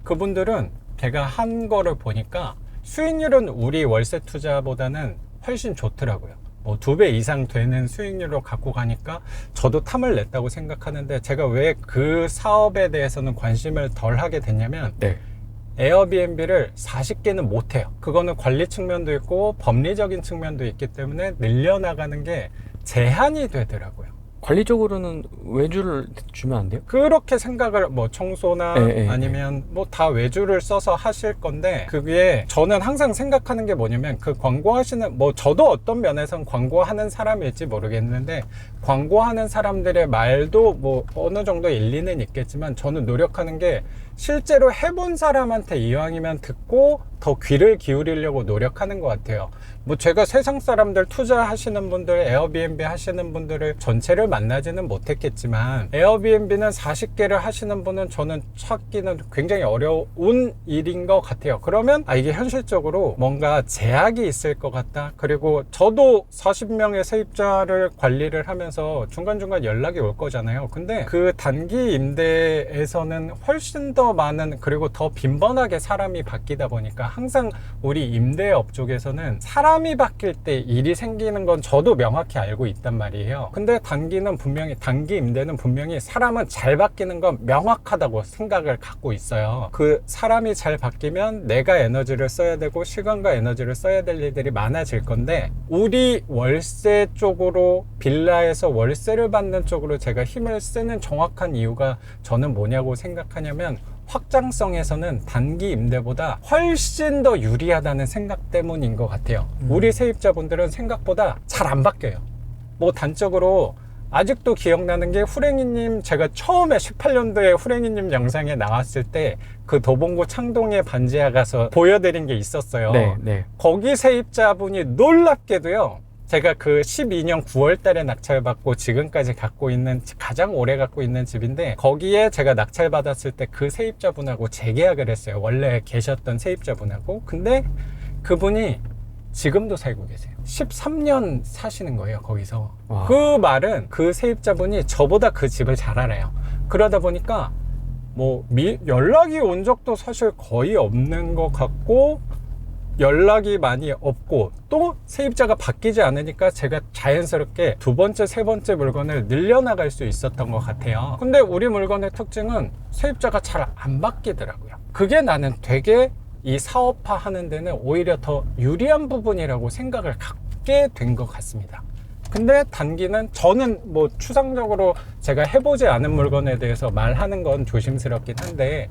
그분들은 제가 한 거를 보니까 수익률은 우리 월세 투자보다는 훨씬 좋더라고요. 뭐 2배 이상 되는 수익률로 갖고 가니까 저도 탐을 냈다고 생각하는데 제가 왜 그 사업에 대해서는 관심을 덜 하게 됐냐면 네. 에어비앤비를 40개는 못 해요. 그거는 관리 측면도 있고 법리적인 측면도 있기 때문에 늘려나가는 게 제한이 되더라고요. 관리적으로는 외주를 주면 안 돼요? 그렇게 생각을 뭐 청소나 아니면 뭐 다 외주를 써서 하실 건데 그게 저는 항상 생각하는 게 뭐냐면 그 광고하시는 뭐 저도 어떤 면에선 광고하는 사람일지 모르겠는데 광고하는 사람들의 말도 뭐 어느 정도 일리는 있겠지만 저는 노력하는 게 실제로 해본 사람한테 이왕이면 듣고 더 귀를 기울이려고 노력하는 것 같아요. 뭐 제가 세상 사람들 투자하시는 분들, 에어비앤비 하시는 분들을 전체를 만나지는 못했겠지만 에어비앤비는 40개를 하시는 분은 저는 찾기는 굉장히 어려운 일인 것 같아요. 그러면 이게 현실적으로 뭔가 제약이 있을 것 같다. 그리고 저도 40명의 세입자를 관리를 하면서 중간중간 연락이 올 거잖아요. 근데 그 단기 임대에서는 훨씬 더 많은 그리고 더 빈번하게 사람이 바뀌다 보니까 항상 우리 임대업 쪽에서는 사람이 바뀔 때 일이 생기는 건 저도 명확히 알고 있단 말이에요. 근데 단기 임대는 분명히 사람은 잘 바뀌는 건 명확하다고 생각을 갖고 있어요. 그 사람이 잘 바뀌면 내가 에너지를 써야 되고 시간과 에너지를 써야 될 일들이 많아질 건데 우리 월세 쪽으로 빌라에서 월세를 받는 쪽으로 제가 힘을 쓰는 정확한 이유가 저는 뭐냐고 생각하냐면 확장성에서는 단기 임대보다 훨씬 더 유리하다는 생각 때문인 것 같아요. 우리 세입자분들은 생각보다 잘 안 바뀌어요. 뭐 단적으로 아직도 기억나는 게 후랭이님 제가 처음에 18년도에 후랭이님 영상에 나왔을 때 그 도봉구 창동에 반지하 가서 보여드린 게 있었어요. 네. 거기 세입자분이 놀랍게도요. 제가 그 12년 9월 달에 낙찰받고 지금까지 갖고 있는 가장 오래 갖고 있는 집인데 거기에 제가 낙찰받았을 때 그 세입자분하고 재계약을 했어요. 원래 계셨던 세입자분하고. 근데 그분이 지금도 살고 계세요. 13년 사시는 거예요, 거기서. 와. 그 말은 그 세입자분이 저보다 그 집을 잘 알아요. 그러다 보니까 뭐 연락이 온 적도 사실 거의 없는 것 같고 연락이 많이 없고 또 세입자가 바뀌지 않으니까 제가 자연스럽게 두 번째, 세 번째 물건을 늘려나갈 수 있었던 것 같아요. 근데 우리 물건의 특징은 세입자가 잘 안 바뀌더라고요. 그게 나는 되게 이 사업화 하는 데는 오히려 더 유리한 부분이라고 생각을 갖게 된 것 같습니다. 근데 단기는 저는 뭐 추상적으로 제가 해보지 않은 물건에 대해서 말하는 건 조심스럽긴 한데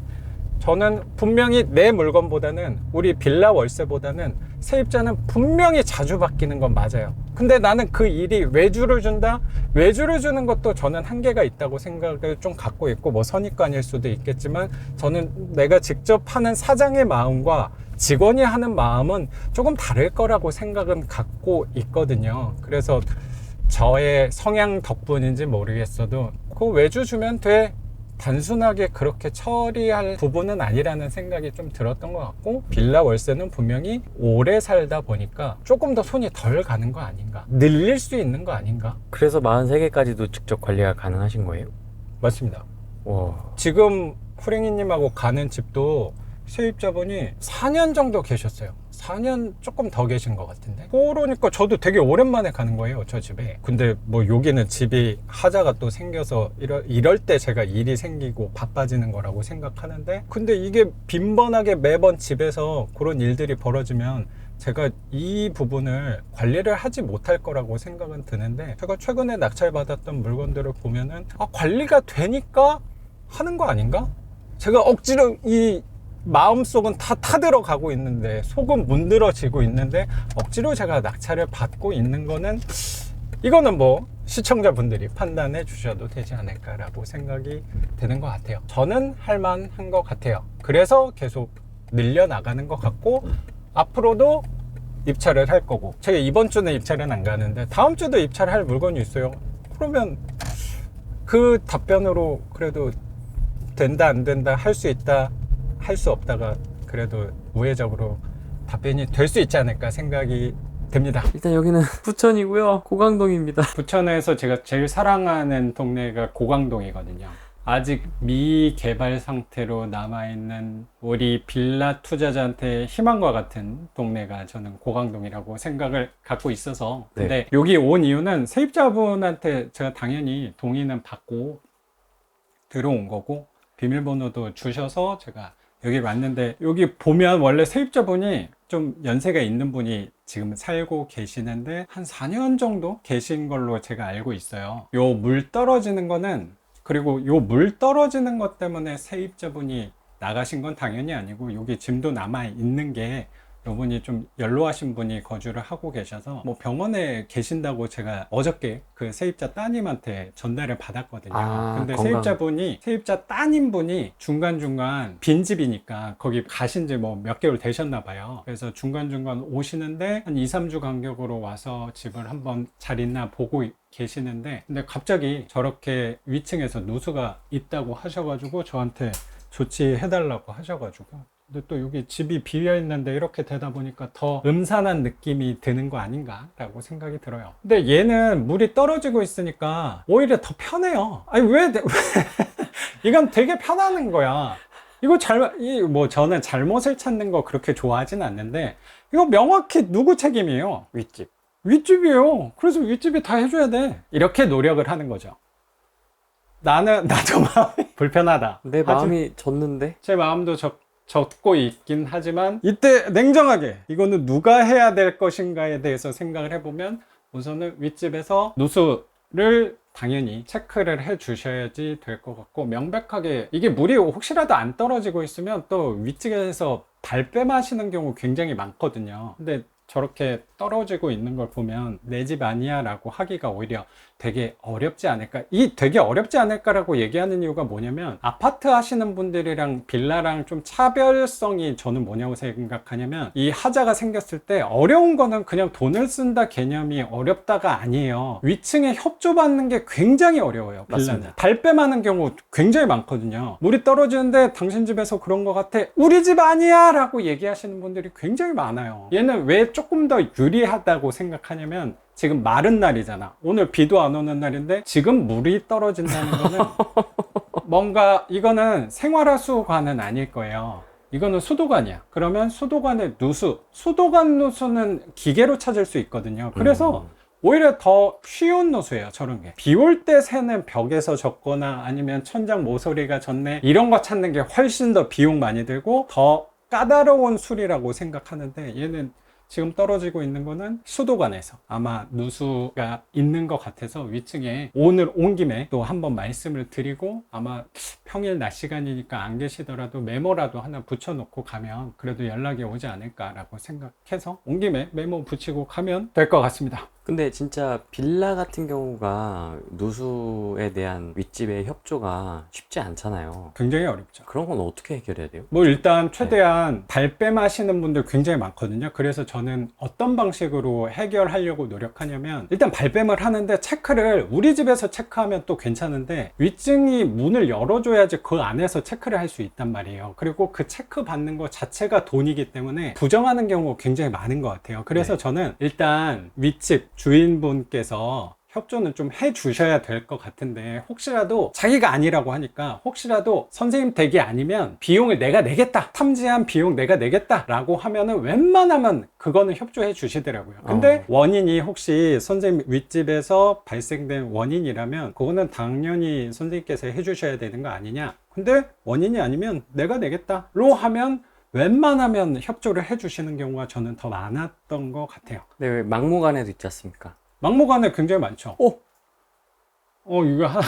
저는 분명히 내 물건보다는 우리 빌라 월세보다는 세입자는 분명히 자주 바뀌는 건 맞아요. 근데 나는 그 일이 외주를 준다? 외주를 주는 것도 저는 한계가 있다고 생각을 좀 갖고 있고 뭐 선입관일 수도 있겠지만 저는 내가 직접 하는 사장의 마음과 직원이 하는 마음은 조금 다를 거라고 생각은 갖고 있거든요. 그래서 저의 성향 덕분인지 모르겠어도 그 외주 주면 돼. 단순하게 그렇게 처리할 부분은 아니라는 생각이 좀 들었던 것 같고, 빌라 월세는 분명히 오래 살다 보니까 조금 더 손이 덜 가는 거 아닌가, 늘릴 수 있는 거 아닌가. 그래서 43개까지도 직접 관리가 가능하신 거예요? 맞습니다. 와. 지금 후랭이님하고 가는 집도 세입자분이 4년 정도 계셨어요. 4년 조금 더 계신 것 같은데. 그러니까 저도 되게 오랜만에 가는 거예요, 저 집에. 근데 뭐 여기는 집이 하자가 또 생겨서 이럴 때 제가 일이 생기고 바빠지는 거라고 생각하는데, 근데 이게 빈번하게 매번 집에서 그런 일들이 벌어지면 제가 이 부분을 관리를 하지 못할 거라고 생각은 드는데, 제가 최근에 낙찰받았던 물건들을 보면은 관리가 되니까 하는 거 아닌가? 제가 억지로 이 마음속은 다 타들어가고 있는데, 속은 문드러지고 있는데 억지로 제가 낙찰을 받고 있는 거는, 이거는 뭐 시청자분들이 판단해 주셔도 되지 않을까라고 생각이 드는 것 같아요. 저는 할만한 것 같아요. 그래서 계속 늘려나가는 것 같고, 앞으로도 입찰을 할 거고, 제가 이번 주는 입찰은 안 가는데 다음 주도 입찰할 물건이 있어요. 그러면 그 답변으로 그래도 된다 안 된다, 할 수 있다 할 수 없다가 그래도 우회적으로 답변이 될 수 있지 않을까 생각이 듭니다. 일단 여기는 부천이고요. 고강동입니다. 부천에서 제가 제일 사랑하는 동네가 고강동이거든요. 아직 미개발 상태로 남아있는 우리 빌라 투자자한테 희망과 같은 동네가 저는 고강동이라고 생각을 갖고 있어서. 근데 여기 온 이유는 세입자분한테 제가 당연히 동의는 받고 들어온 거고, 비밀번호도 주셔서 제가 여기 왔는데, 여기 보면 원래 세입자분이 좀 연세가 있는 분이 지금 살고 계시는데 한 4년 정도 계신 걸로 제가 알고 있어요. 요 물 떨어지는 거는, 그리고 요 물 떨어지는 것 때문에 세입자분이 나가신 건 당연히 아니고, 여기 짐도 남아 있는 게 요분이 좀 연로하신 분이 거주를 하고 계셔서 뭐 병원에 계신다고 제가 어저께 그 세입자 따님한테 전달을 받았거든요. 근데 세입자 따님분이 중간중간 빈집이니까 거기 가신 지 뭐 몇 개월 되셨나 봐요. 그래서 중간중간 오시는데 한 2, 3주 간격으로 와서 집을 한번 잘 있나 보고 계시는데, 근데 갑자기 저렇게 위층에서 누수가 있다고 하셔가지고 저한테 조치해달라고 하셔가지고, 근데 또 여기 집이 비어 있는데 이렇게 되다 보니까 더 음산한 느낌이 드는 거 아닌가라고 생각이 들어요. 근데 얘는 물이 떨어지고 있으니까 오히려 더 편해요. 아니 왜 이건 되게 편하는 거야. 이거 뭐 저는 잘못을 찾는 거 그렇게 좋아하진 않는데, 이거 명확히 누구 책임이에요? 윗집이에요. 그래서 윗집이 다 해줘야 돼. 이렇게 노력을 하는 거죠. 나도 마음이 불편하다. 내 마음이 졌는데? 제 마음도 적고 있긴 하지만, 이때 냉정하게 이거는 누가 해야 될 것인가에 대해서 생각을 해보면, 우선은 윗집에서 누수를 당연히 체크를 해 주셔야지 될 것 같고, 명백하게 이게 물이 혹시라도 안 떨어지고 있으면 또 윗집에서 발뺌하시는 경우 굉장히 많거든요. 근데 저렇게 떨어지고 있는 걸 보면 내 집 아니야 라고 하기가 오히려 되게 어렵지 않을까. 이 되게 어렵지 않을까라고 얘기하는 이유가 뭐냐면, 아파트 하시는 분들이랑 빌라랑 좀 차별성이 저는 뭐냐고 생각하냐면, 이 하자가 생겼을 때 어려운 거는 그냥 돈을 쓴다 개념이 어렵다가 아니에요. 위층에 협조받는 게 굉장히 어려워요. 빌라는 발뺌하는 경우 굉장히 많거든요. 물이 떨어지는데 당신 집에서 그런 거 같아, 우리 집 아니야 라고 얘기하시는 분들이 굉장히 많아요. 얘는 왜 조금 더 유리하다고 생각하냐면, 지금 마른 날이잖아. 오늘 비도 안 오는 날인데 지금 물이 떨어진다는 거는 뭔가, 이거는 생활하수관은 아닐 거예요. 이거는 수도관이야. 그러면 수도관의 수도관 누수는 기계로 찾을 수 있거든요. 그래서 오히려 더 쉬운 누수예요, 저런 게. 비 올 때 새는 벽에서 젖거나 아니면 천장 모서리가 젖네, 이런 거 찾는 게 훨씬 더 비용 많이 들고 더 까다로운 수리라고 생각하는데, 얘는 지금 떨어지고 있는 거는 수도관에서 아마 누수가 있는 것 같아서, 위층에 오늘 온 김에 또 한번 말씀을 드리고, 아마 평일 낮 시간이니까 안 계시더라도 메모라도 하나 붙여놓고 가면 그래도 연락이 오지 않을까라고 생각해서 온 김에 메모 붙이고 가면 될 것 같습니다. 근데 진짜 빌라 같은 경우가 누수에 대한 윗집의 협조가 쉽지 않잖아요. 굉장히 어렵죠. 그런 건 어떻게 해결해야 돼요? 뭐 일단 최대한 발뺌하시는 분들 굉장히 많거든요. 그래서 저는 어떤 방식으로 해결하려고 노력하냐면 일단 발뺌을 하는데 체크를 우리 집에서 체크하면 또 괜찮은데 윗증이 문을 열어줘야지 그 안에서 체크를 할 수 있단 말이에요. 그리고 그 체크 받는 거 자체가 돈이기 때문에 부정하는 경우가 굉장히 많은 것 같아요. 그래서 네. 저는 일단 윗집 주인분께서 협조는 좀 해 주셔야 될 것 같은데 혹시라도 자기가 아니라고 하니까 혹시라도 선생님 댁이 아니면 비용을 내가 내겠다, 탐지한 비용 내가 내겠다 라고 하면은 웬만하면 그거는 협조해 주시더라고요. 근데 원인이 혹시 선생님 윗집에서 발생된 원인이라면 그거는 당연히 선생님께서 해 주셔야 되는 거 아니냐. 근데 원인이 아니면 내가 내겠다로 하면 웬만하면 협조를 해 주시는 경우가 저는 더 많았던 것 같아요. 네, 왜 막무가내도 있지 않습니까? 막무가내 굉장히 많죠. 이거 하나,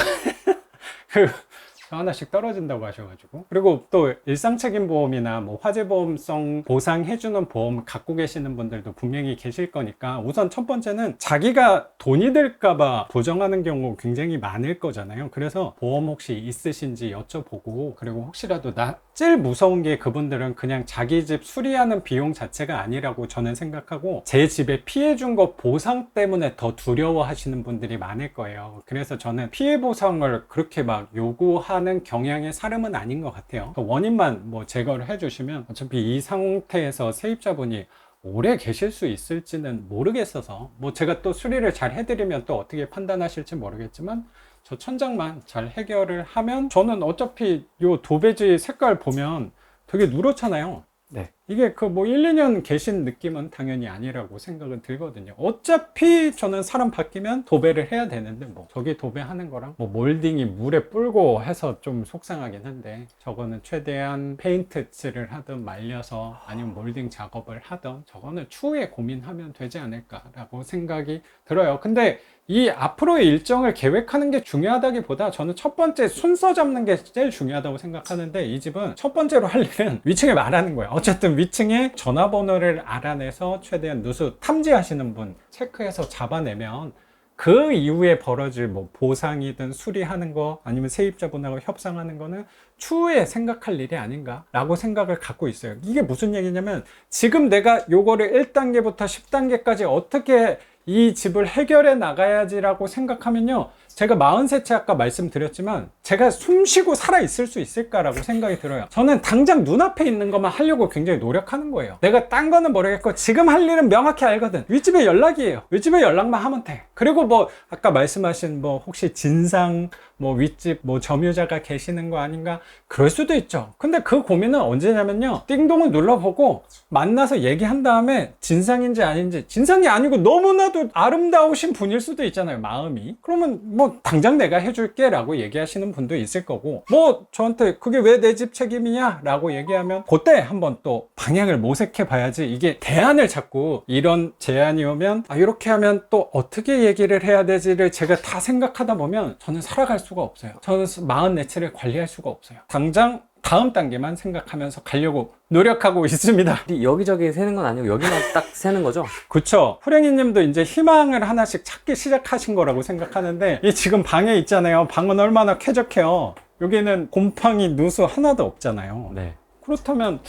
하나씩 떨어진다고 하셔가지고. 그리고 또 일상책임보험이나 뭐 화재보험성 보상해주는 보험 갖고 계시는 분들도 분명히 계실 거니까 우선 첫 번째는 자기가 돈이 들까봐 보정하는 경우 굉장히 많을 거잖아요. 그래서 보험 혹시 있으신지 여쭤보고, 그리고 혹시라도 제일 무서운 게 그분들은 그냥 자기 집 수리하는 비용 자체가 아니라고 저는 생각하고 제 집에 피해 준 거 보상 때문에 더 두려워 하시는 분들이 많을 거예요. 그래서 저는 피해 보상을 그렇게 막 요구하는 경향의 사람은 아닌 것 같아요. 원인만 뭐 제거를 해주시면 어차피 이 상태에서 세입자분이 오래 계실 수 있을지는 모르겠어서 뭐 제가 또 수리를 잘 해드리면 또 어떻게 판단하실지 모르겠지만 저 천장만 잘 해결을 하면 저는 어차피 요 도배지 색깔 보면 되게 누렇잖아요. 네. 이게 그 뭐 1, 2년 계신 느낌은 당연히 아니라고 생각은 들거든요. 어차피 저는 사람 바뀌면 도배를 해야 되는데 뭐 저기 도배하는 거랑 뭐 몰딩이 물에 불고 해서 좀 속상하긴 한데 저거는 최대한 페인트 칠을 하든 말려서 아니면 몰딩 작업을 하든 저거는 추후에 고민하면 되지 않을까라고 생각이 들어요. 근데 이 앞으로의 일정을 계획하는 게 중요하다기보다 저는 첫 번째 순서 잡는 게 제일 중요하다고 생각하는데 이 집은 첫 번째로 할 일은 위층에 말하는 거예요. 어쨌든 위층에 전화번호를 알아내서 최대한 누수 탐지하시는 분 체크해서 잡아내면 그 이후에 벌어질 뭐 보상이든 수리하는 거 아니면 세입자분하고 협상하는 거는 추후에 생각할 일이 아닌가 라고 생각을 갖고 있어요. 이게 무슨 얘기냐면 지금 내가 요거를 1단계부터 10단계까지 어떻게 이 집을 해결해 나가야지라고 생각하면요, 제가 43채 아까 말씀드렸지만 제가 숨쉬고 살아있을 수 있을까라고 생각이 들어요. 저는 당장 눈앞에 있는 것만 하려고 굉장히 노력하는 거예요. 내가 딴 거는 모르겠고 지금 할 일은 명확히 알거든. 윗집에 연락이에요. 윗집에 연락만 하면 돼. 그리고 뭐 아까 말씀하신 뭐 혹시 진상 뭐 윗집 뭐 점유자가 계시는 거 아닌가, 그럴 수도 있죠. 근데 그 고민은 언제냐면요, 띵동을 눌러보고 만나서 얘기한 다음에 진상인지 아닌지, 진상이 아니고 너무나도 아름다우신 분일 수도 있잖아요, 마음이. 그러면 뭐 당장 내가 해줄게 라고 얘기하시는 분도 있을 거고, 뭐 저한테 그게 왜 내 집 책임이냐 라고 얘기하면 그때 한번 또 방향을 모색해 봐야지, 이게 대안을 찾고 이런 제안이 오면 이렇게 하면 또 어떻게 얘기를 해야 되지를 제가 다 생각하다 보면 저는 살아갈 수가 없어요. 저는 44채를 관리할 수가 없어요. 당장 다음 단계만 생각하면서 가려고 노력하고 있습니다. 여기저기 세는 건 아니고 여기만 딱 세는 거죠? 그쵸. 호랭이님도 이제 희망을 하나씩 찾기 시작하신 거라고 생각하는데, 이 지금 방에 있잖아요. 방은 얼마나 쾌적해요. 여기는 곰팡이 누수 하나도 없잖아요. 네. 그렇다면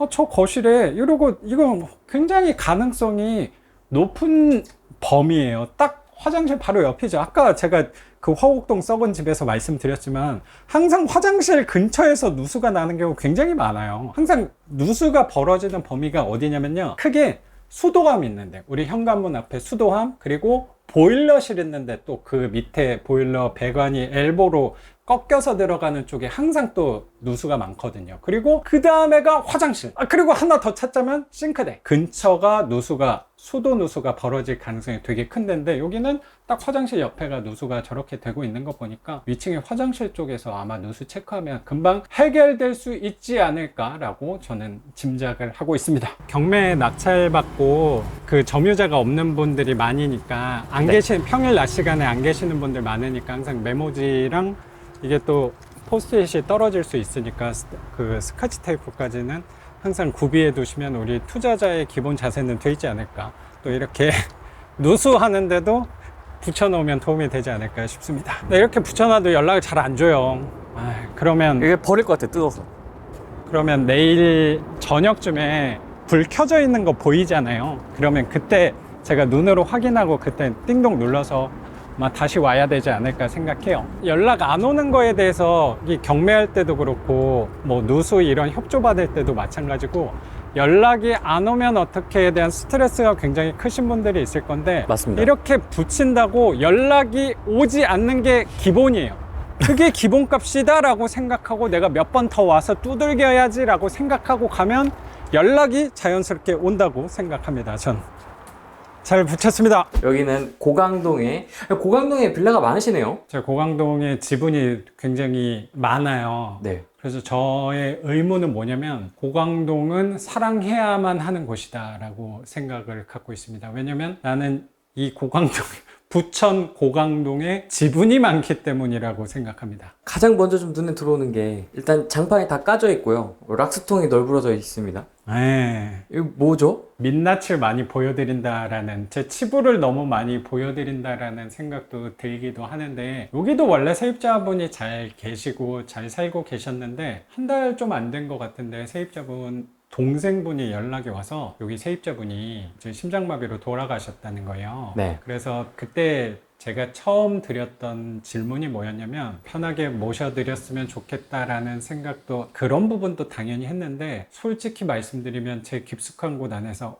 저 거실에 이러고, 이거 굉장히 가능성이 높은 범위예요. 딱 화장실 바로 옆이죠. 아까 제가 그 화곡동 썩은 집에서 말씀드렸지만 항상 화장실 근처에서 누수가 나는 경우 굉장히 많아요. 항상 누수가 벌어지는 범위가 어디냐면요, 크게 수도함 있는데, 우리 현관문 앞에 수도함, 그리고 보일러실 있는데 또 그 밑에 보일러 배관이 엘보로 꺾여서 들어가는 쪽에 항상 또 누수가 많거든요. 그리고 그 다음에가 화장실, 그리고 하나 더 찾자면 싱크대 근처가 누수가, 수도 누수가 벌어질 가능성이 되게 큰 데인데, 여기는 딱 화장실 옆에가 누수가 저렇게 되고 있는 거 보니까 위층의 화장실 쪽에서 아마 누수 체크하면 금방 해결될 수 있지 않을까라고 저는 짐작을 하고 있습니다. 경매 낙찰받고 그 점유자가 없는 분들이 많으니까 안 계신, 평일 낮 시간에 안 계시는 분들 많으니까 항상 메모지랑 이게 또 포스트잇이 떨어질 수 있으니까 그 스카치 테이프까지는 항상 구비해 두시면 우리 투자자의 기본 자세는 돼 있지 않을까. 또 이렇게 누수하는데도 붙여놓으면 도움이 되지 않을까 싶습니다. 근데 이렇게 붙여놔도 연락을 잘 안 줘요. 그러면 이게 버릴 것 같아, 뜯어서. 내일 저녁쯤에 불 켜져 있는 거 보이잖아요. 그러면 그때 제가 눈으로 확인하고 그때 띵동 눌러서 아마 다시 와야 되지 않을까 생각해요. 연락 안 오는 거에 대해서 이 경매할 때도 그렇고 뭐 누수 이런 협조 받을 때도 마찬가지고 연락이 안 오면 어떻게에 대한 스트레스가 굉장히 크신 분들이 있을 건데 맞습니다. 이렇게 붙인다고 연락이 오지 않는 게 기본이에요. 그게 기본값이다 라고 생각하고 내가 몇 번 더 와서 두들겨야지 라고 생각하고 가면 연락이 자연스럽게 온다고 생각합니다. 전 잘 붙였습니다. 여기는 고강동에 빌라가 많으시네요. 제가 고강동에 지분이 굉장히 많아요. 네. 그래서 저의 의무는 뭐냐면 고강동은 사랑해야만 하는 곳이다 라고 생각을 갖고 있습니다. 왜냐면 나는 이 고강동 부천 고강동에 지분이 많기 때문이라고 생각합니다. 가장 먼저 좀 눈에 들어오는 게 일단 장판이 다 까져 있고요. 락스통이 널브러져 있습니다. 네. 이거 뭐죠? 민낯을 많이 보여드린다라는, 제 치부를 너무 많이 보여드린다라는 생각도 들기도 하는데, 여기도 원래 세입자분이 잘 계시고 잘 살고 계셨는데 한 달 좀 안 된 것 같은데 세입자분 동생분이 연락이 와서 여기 세입자분이 이제 심장마비로 돌아가셨다는 거예요. 네. 그래서 그때 제가 처음 드렸던 질문이 뭐였냐면 편하게 모셔드렸으면 좋겠다라는 생각도 그런 부분도 당연히 했는데, 솔직히 말씀드리면 제 깊숙한 곳 안에서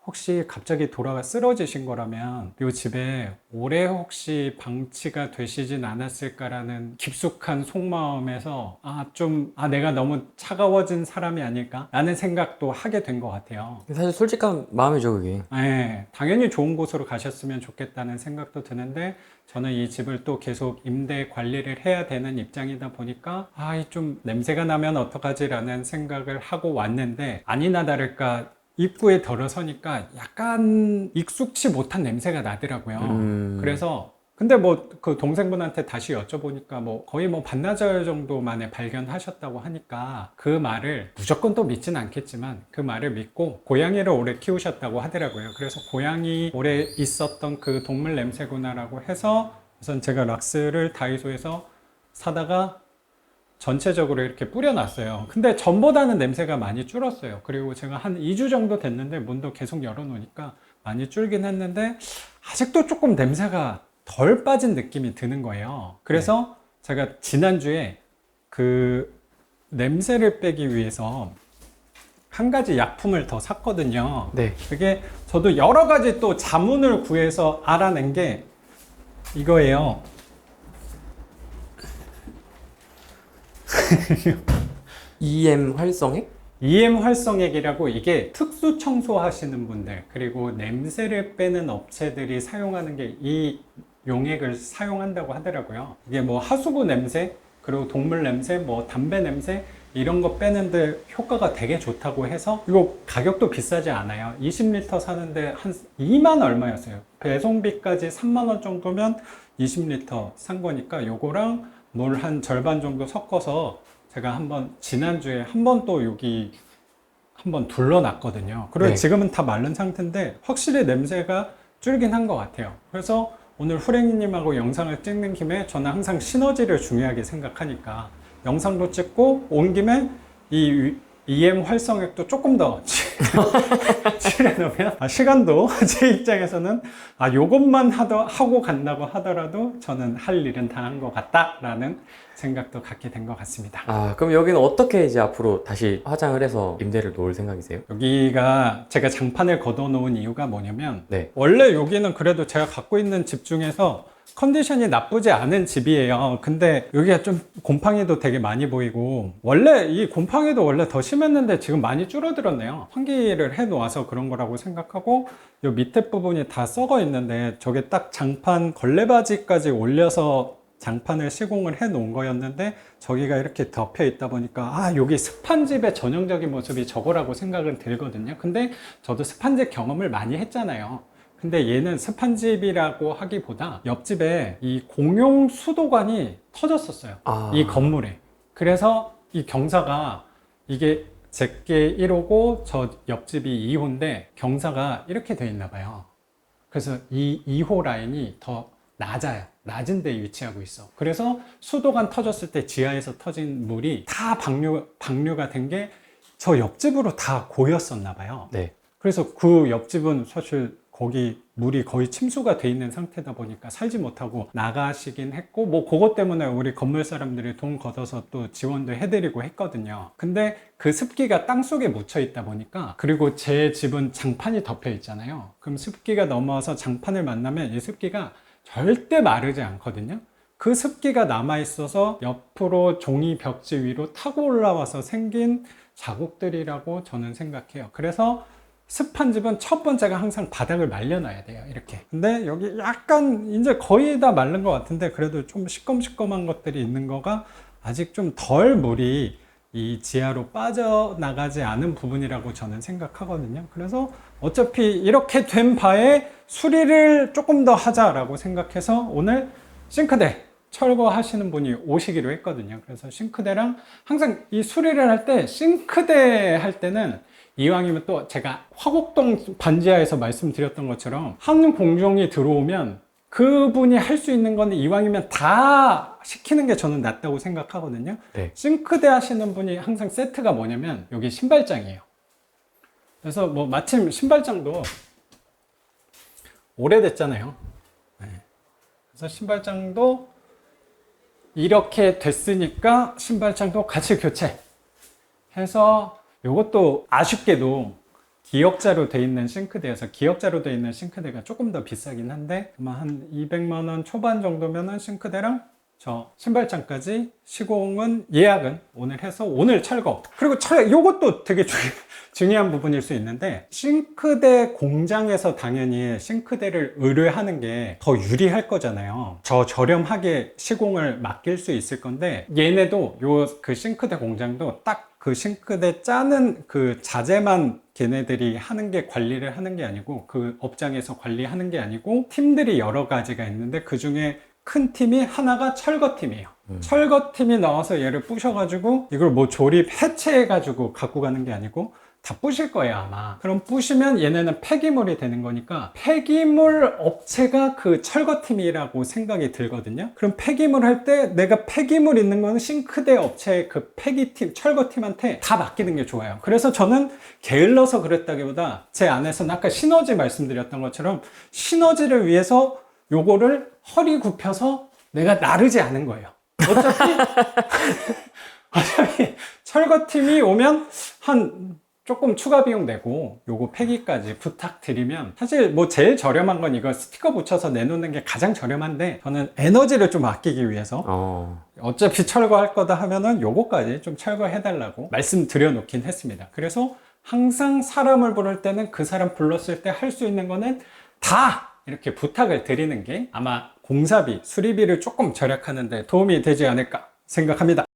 혹시 갑자기 쓰러지신 거라면 이 집에 오래 혹시 방치가 되시진 않았을까라는 깊숙한 속마음에서 내가 너무 차가워진 사람이 아닐까 라는 생각도 하게 된 것 같아요. 사실 솔직한 마음이죠, 그게. 네, 당연히 좋은 곳으로 가셨으면 좋겠다는 생각도 드는데, 저는 이 집을 또 계속 임대 관리를 해야 되는 입장이다 보니까 좀 냄새가 나면 어떡하지라는 생각을 하고 왔는데, 아니나 다를까 입구에 들어서니까 약간 익숙치 못한 냄새가 나더라고요. 그래서 근데 그 동생분한테 다시 여쭤보니까 거의 반나절 정도 만에 발견하셨다고 하니까 그 말을 무조건 또 믿진 않겠지만 그 말을 믿고 고양이를 오래 키우셨다고 하더라고요. 그래서 고양이 오래 있었던 그 동물 냄새구나라고 해서 우선 제가 락스를 다이소에서 사다가 전체적으로 이렇게 뿌려놨어요. 근데 전보다는 냄새가 많이 줄었어요. 그리고 제가 한 2주 정도 됐는데 문도 계속 열어놓으니까 많이 줄긴 했는데 아직도 조금 냄새가 덜 빠진 느낌이 드는 거예요. 그래서 제가 지난주에 그 냄새를 빼기 위해서 한 가지 약품을 더 샀거든요. 네. 그게 저도 여러 가지 또 자문을 구해서 알아낸 게 이거예요. EM 활성액? EM 활성액이라고, 이게 특수 청소하시는 분들 그리고 냄새를 빼는 업체들이 사용하는 게 이 용액을 사용한다고 하더라고요. 이게 하수구 냄새 그리고 동물 냄새 담배 냄새 이런 거 빼는데 효과가 되게 좋다고 해서, 이거 가격도 비싸지 않아요. 20리터 사는데 한 2만 얼마였어요. 배송비까지 3만 원 정도면 20리터 산 거니까 요거랑 물 한 절반 정도 섞어서 제가 지난주에 또 여기 한번 둘러놨거든요. 그리고 네. 지금은 다 마른 상태인데 확실히 냄새가 줄긴 한 것 같아요. 그래서 오늘 후랭이님하고 영상을 찍는 김에 저는 항상 시너지를 중요하게 생각하니까 영상도 찍고 온 김에 이 EM 활성액도 조금 더 칠해놓으면 시간도 제 입장에서는 요것만 하고 간다고 하더라도 저는 할 일은 다 한 것 같다라는 생각도 갖게 된 것 같습니다. 그럼 여기는 어떻게 이제 앞으로 다시 화장을 해서 임대를 놓을 생각이세요? 여기가 제가 장판을 걷어 놓은 이유가 뭐냐면, 네. 원래 여기는 그래도 제가 갖고 있는 집 중에서 컨디션이 나쁘지 않은 집이에요. 근데 여기가 좀 곰팡이도 되게 많이 보이고, 원래 이 곰팡이도 원래 더 심했는데 지금 많이 줄어들었네요. 환기를 해 놓아서 그런 거라고 생각하고, 요 밑에 부분이 다 썩어 있는데 저게 딱 장판 걸레바지까지 올려서 장판을 시공을 해 놓은 거였는데 저기가 이렇게 덮여 있다 보니까 여기 습한 집의 전형적인 모습이 저거라고 생각은 들거든요. 근데 저도 습한 집 경험을 많이 했잖아요. 근데 얘는 습한 집이라고 하기보다 옆집에 이 공용 수도관이 터졌었어요. 이 건물에. 그래서 이 경사가, 이게 제게 1호고 저 옆집이 2호인데 경사가 이렇게 돼 있나 봐요. 그래서 이 2호 라인이 더 낮아요. 낮은 데 위치하고 있어. 그래서 수도관 터졌을 때 지하에서 터진 물이 다 방류가 된 게 저 옆집으로 다 고였었나 봐요. 네. 그래서 그 옆집은 사실 거기 물이 거의 침수가 돼 있는 상태다 보니까 살지 못하고 나가시긴 했고, 뭐 그것 때문에 우리 건물 사람들이 돈 걷어서 또 지원도 해드리고 했거든요. 근데 그 습기가 땅속에 묻혀 있다 보니까, 그리고 제 집은 장판이 덮여 있잖아요. 그럼 습기가 넘어와서 장판을 만나면 이 습기가 절대 마르지 않거든요. 그 습기가 남아 있어서 옆으로 종이 벽지 위로 타고 올라와서 생긴 자국들이라고 저는 생각해요. 그래서 습한 집은 첫 번째가 항상 바닥을 말려놔야 돼요. 이렇게. 근데 여기 약간 이제 거의 다 마른 것 같은데, 그래도 좀 시꺼먼 것들이 있는 거가 아직 좀 덜 물이 이 지하로 빠져나가지 않은 부분이라고 저는 생각하거든요. 그래서 어차피 이렇게 된 바에 수리를 조금 더 하자라고 생각해서 오늘 싱크대 철거하시는 분이 오시기로 했거든요. 그래서 싱크대랑 항상 이 수리를 할 때, 싱크대 할 때는 이왕이면 또 제가 화곡동 반지하에서 말씀드렸던 것처럼 한 공종이 들어오면 그분이 할 수 있는 건 이왕이면 다 시키는 게 저는 낫다고 생각하거든요. 네. 싱크대 하시는 분이 항상 세트가 뭐냐면 여기 신발장이에요. 그래서 뭐 마침 신발장도 오래됐잖아요. 네. 그래서 신발장도 이렇게 됐으니까 신발장도 같이 교체해서, 요것도 아쉽게도 기역자로 돼 있는 싱크대여서, 기역자로 돼 있는 싱크대가 조금 더 비싸긴 한데 아마 한 200만 원 초반 정도면은 싱크대랑 저 신발장까지 시공은 예약은 오늘 해서 오늘 철거. 그리고 요것도 되게 중요한 부분일 수 있는데, 싱크대 공장에서 당연히 싱크대를 의뢰하는 게 더 유리할 거잖아요. 저렴하게 시공을 맡길 수 있을 건데, 얘네도 그 싱크대 공장도 딱 그 싱크대 짜는 그 자재만 걔네들이 하는 게, 관리를 하는 게 아니고, 그 업장에서 관리하는 게 아니고, 팀들이 여러 가지가 있는데 그 중에 큰 팀이 하나가 철거팀이에요. 철거팀이 나와서 얘를 부셔가지고 이걸 뭐 조립 해체해가지고 갖고 가는 게 아니고 다 부실 거예요, 아마. 그럼 부시면 얘네는 폐기물이 되는 거니까 폐기물 업체가 그 철거팀이라고 생각이 들거든요. 그럼 폐기물 할 때 내가 폐기물 있는 거는 싱크대 업체 그 폐기팀, 철거팀한테 다 맡기는 게 좋아요. 그래서 저는 게을러서 그랬다기보다 제 안에서는 아까 시너지 말씀드렸던 것처럼 시너지를 위해서 요거를 허리 굽혀서 내가 나르지 않은 거예요. 어차피 철거팀이 오면 한 조금 추가 비용 내고 요거 폐기까지 부탁드리면, 사실 뭐 제일 저렴한 건 이거 스티커 붙여서 내놓는 게 가장 저렴한데, 저는 에너지를 좀 아끼기 위해서 어차피 철거할 거다 하면은 요거까지 좀 철거해 달라고 말씀드려 놓긴 했습니다. 그래서 항상 사람을 부를 때는 그 사람 불렀을 때 할 수 있는 거는 다 이렇게 부탁을 드리는 게 아마 공사비, 수리비를 조금 절약하는 데 도움이 되지 않을까 생각합니다.